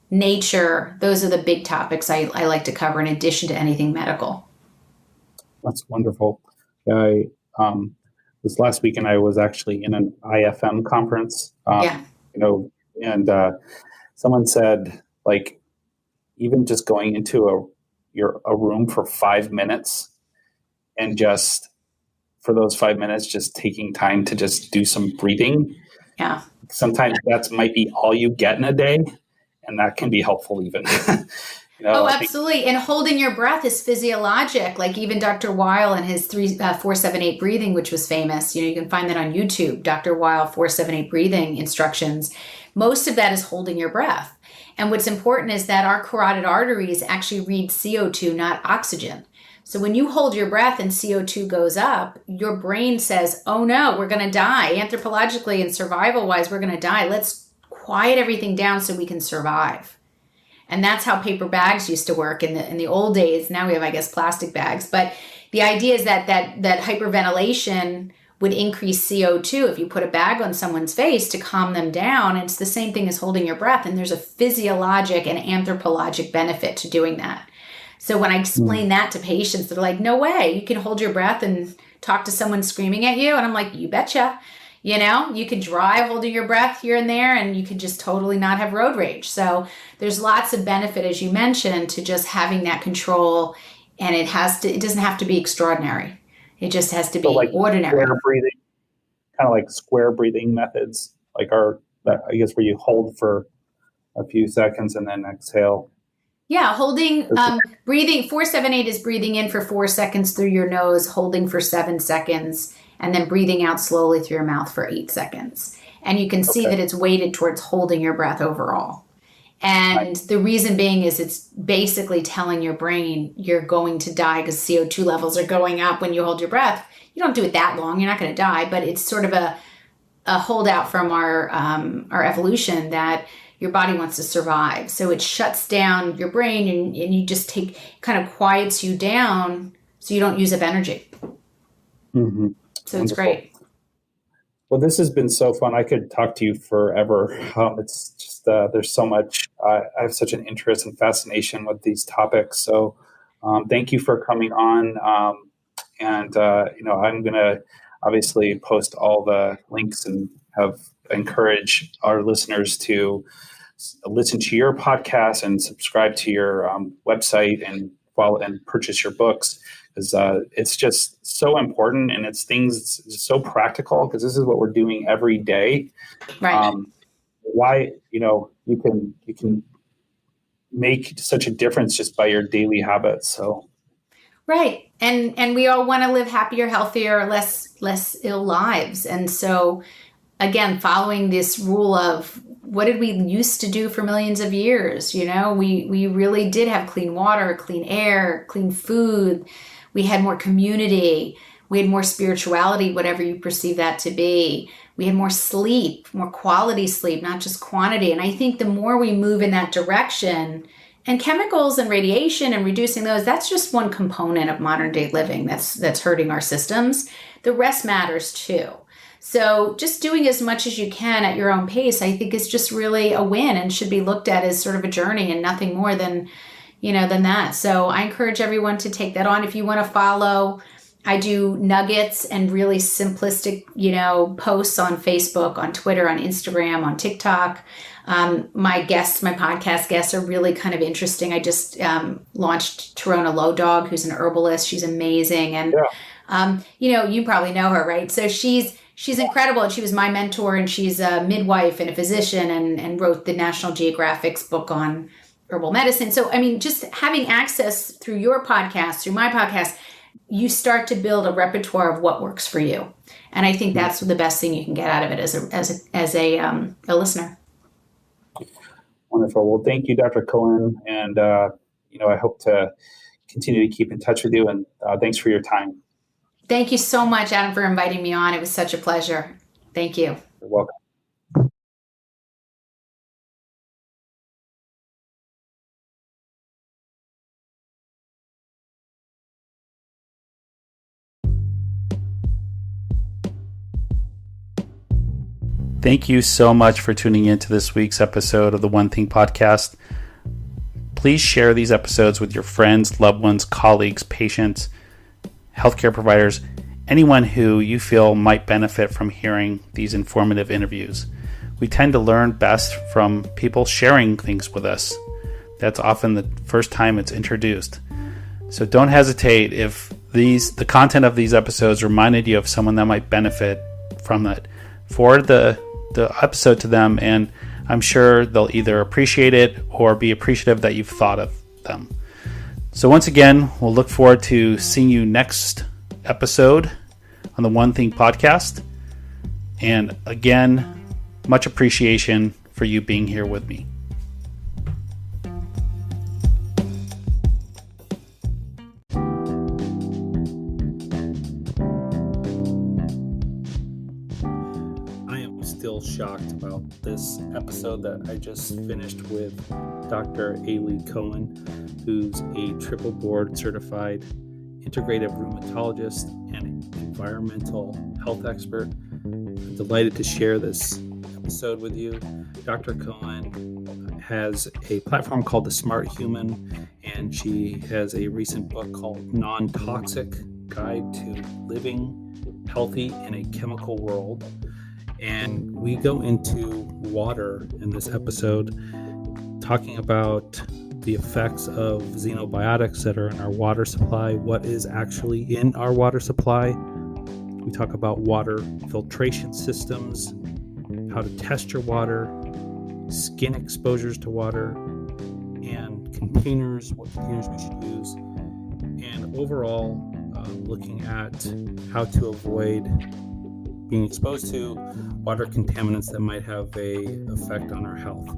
nature. Those are the big topics I like to cover in addition to anything medical. That's wonderful. This last weekend I was actually in an IFM conference. And someone said, like, even just going into a room for 5 minutes and just for those 5 minutes, just taking time to just do some breathing. Yeah. Sometimes that might be all you get in a day, and that can be helpful even. Absolutely. And holding your breath is physiologic. Like even Dr. Weil and his 4-7-8 breathing, which was famous. You can find that on YouTube, Dr. Weil 4-7-8 breathing instructions. Most of that is holding your breath. And what's important is that our carotid arteries actually read CO2, not oxygen. So when you hold your breath and CO2 goes up, your brain says, oh no, we're going to die. Anthropologically and survival wise, we're going to die. Let's quiet everything down so we can survive. And that's how paper bags used to work in the old days. Now we have, I guess, plastic bags. But the idea is that hyperventilation would increase CO2 if you put a bag on someone's face to calm them down. And it's the same thing as holding your breath. And there's a physiologic and anthropologic benefit to doing that. So when I explain that to patients, they're like, no way, you can hold your breath and talk to someone screaming at you. And I'm like, you betcha. You could drive holding your breath here and there, and you could just totally not have road rage. So there's lots of benefit, as you mentioned, to just having that control. And it doesn't have to be extraordinary. It just has to be ordinary. Square breathing, kind of like square breathing methods, I guess where you hold for a few seconds and then exhale. Yeah, holding, breathing, 4-7-8 is breathing in for 4 seconds through your nose, holding for 7 seconds, and then breathing out slowly through your mouth for 8 seconds. And you can see that it's weighted towards holding your breath overall. And the reason being is it's basically telling your brain you're going to die because CO2 levels are going up when you hold your breath. You don't do it that long. You're not going to die, but it's sort of a holdout from our evolution that your body wants to survive. So it shuts down your brain and you just kind of quiets you down so you don't use up energy. Mm-hmm. So it's great. Well, this has been so fun. I could talk to you forever. It's just there's so much. I have such an interest and fascination with these topics. So, thank you for coming on. And I'm going to obviously post all the links and have encourage our listeners to listen to your podcast and subscribe to your website and follow and purchase your books, because it's just so important, and it's things so practical, because this is what we're doing every day. Right. Why you can make such a difference just by your daily habits. So Right. And we all want to live happier, healthier, less ill lives. And so again, following this rule of what did we used to do for millions of years? We really did have clean water, clean air, clean food. We had more community. We had more spirituality, whatever you perceive that to be. We had more sleep, more quality sleep, not just quantity. And I think the more we move in that direction, and chemicals and radiation and reducing those, that's just one component of modern day living that's hurting our systems. The rest matters too. So just doing as much as you can at your own pace, I think, is just really a win and should be looked at as sort of a journey and nothing more than that. So I encourage everyone to take that on. If you want to follow, I do nuggets and really simplistic, posts on Facebook, on Twitter, on Instagram, on TikTok. My podcast guests are really kind of interesting. I just launched Torona Low Dog, who's an herbalist. She's amazing. And, you probably know her, right? So she's incredible. And she was my mentor, and she's a midwife and a physician, and wrote the National Geographic's book on herbal medicine. So, just having access through your podcast, through my podcast, you start to build a repertoire of what works for you. And I think that's the best thing you can get out of it as a listener. Wonderful. Well, thank you, Dr. Cohen. And, I hope to continue to keep in touch with you. And thanks for your time. Thank you so much, Adam, for inviting me on. It was such a pleasure. Thank you. You're welcome. Thank you so much for tuning in to this week's episode of the One Thing Podcast. Please share these episodes with your friends, loved ones, colleagues, patients, healthcare providers, anyone who you feel might benefit from hearing these informative interviews. We tend to learn best from people sharing things with us. That's often the first time it's introduced. So don't hesitate if the content of these episodes reminded you of someone that might benefit from it. Forward the episode to them, and I'm sure they'll either appreciate it or be appreciative that you've thought of them. So once again, we'll look forward to seeing you next episode on the One Thing Podcast. And again, much appreciation for you being here with me. Still shocked about this episode that I just finished with Dr. Aly Cohen, who's a triple board certified integrative rheumatologist and environmental health expert. I'm delighted to share this episode with you. Dr. Cohen has a platform called The Smart Human, and she has a recent book called Non-Toxic Guide to Living Healthy in a Chemical World. And we go into water in this episode, talking about the effects of xenobiotics that are in our water supply, what is actually in our water supply. We talk about water filtration systems, how to test your water, skin exposures to water, and containers, what containers we should use, and overall looking at how to avoid being exposed to water contaminants that might have an effect on our health.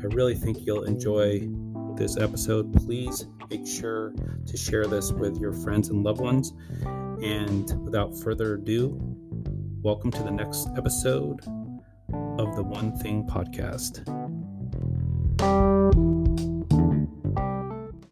I really think you'll enjoy this episode. Please make sure to share this with your friends and loved ones. And without further ado, welcome to the next episode of the One Thing Podcast.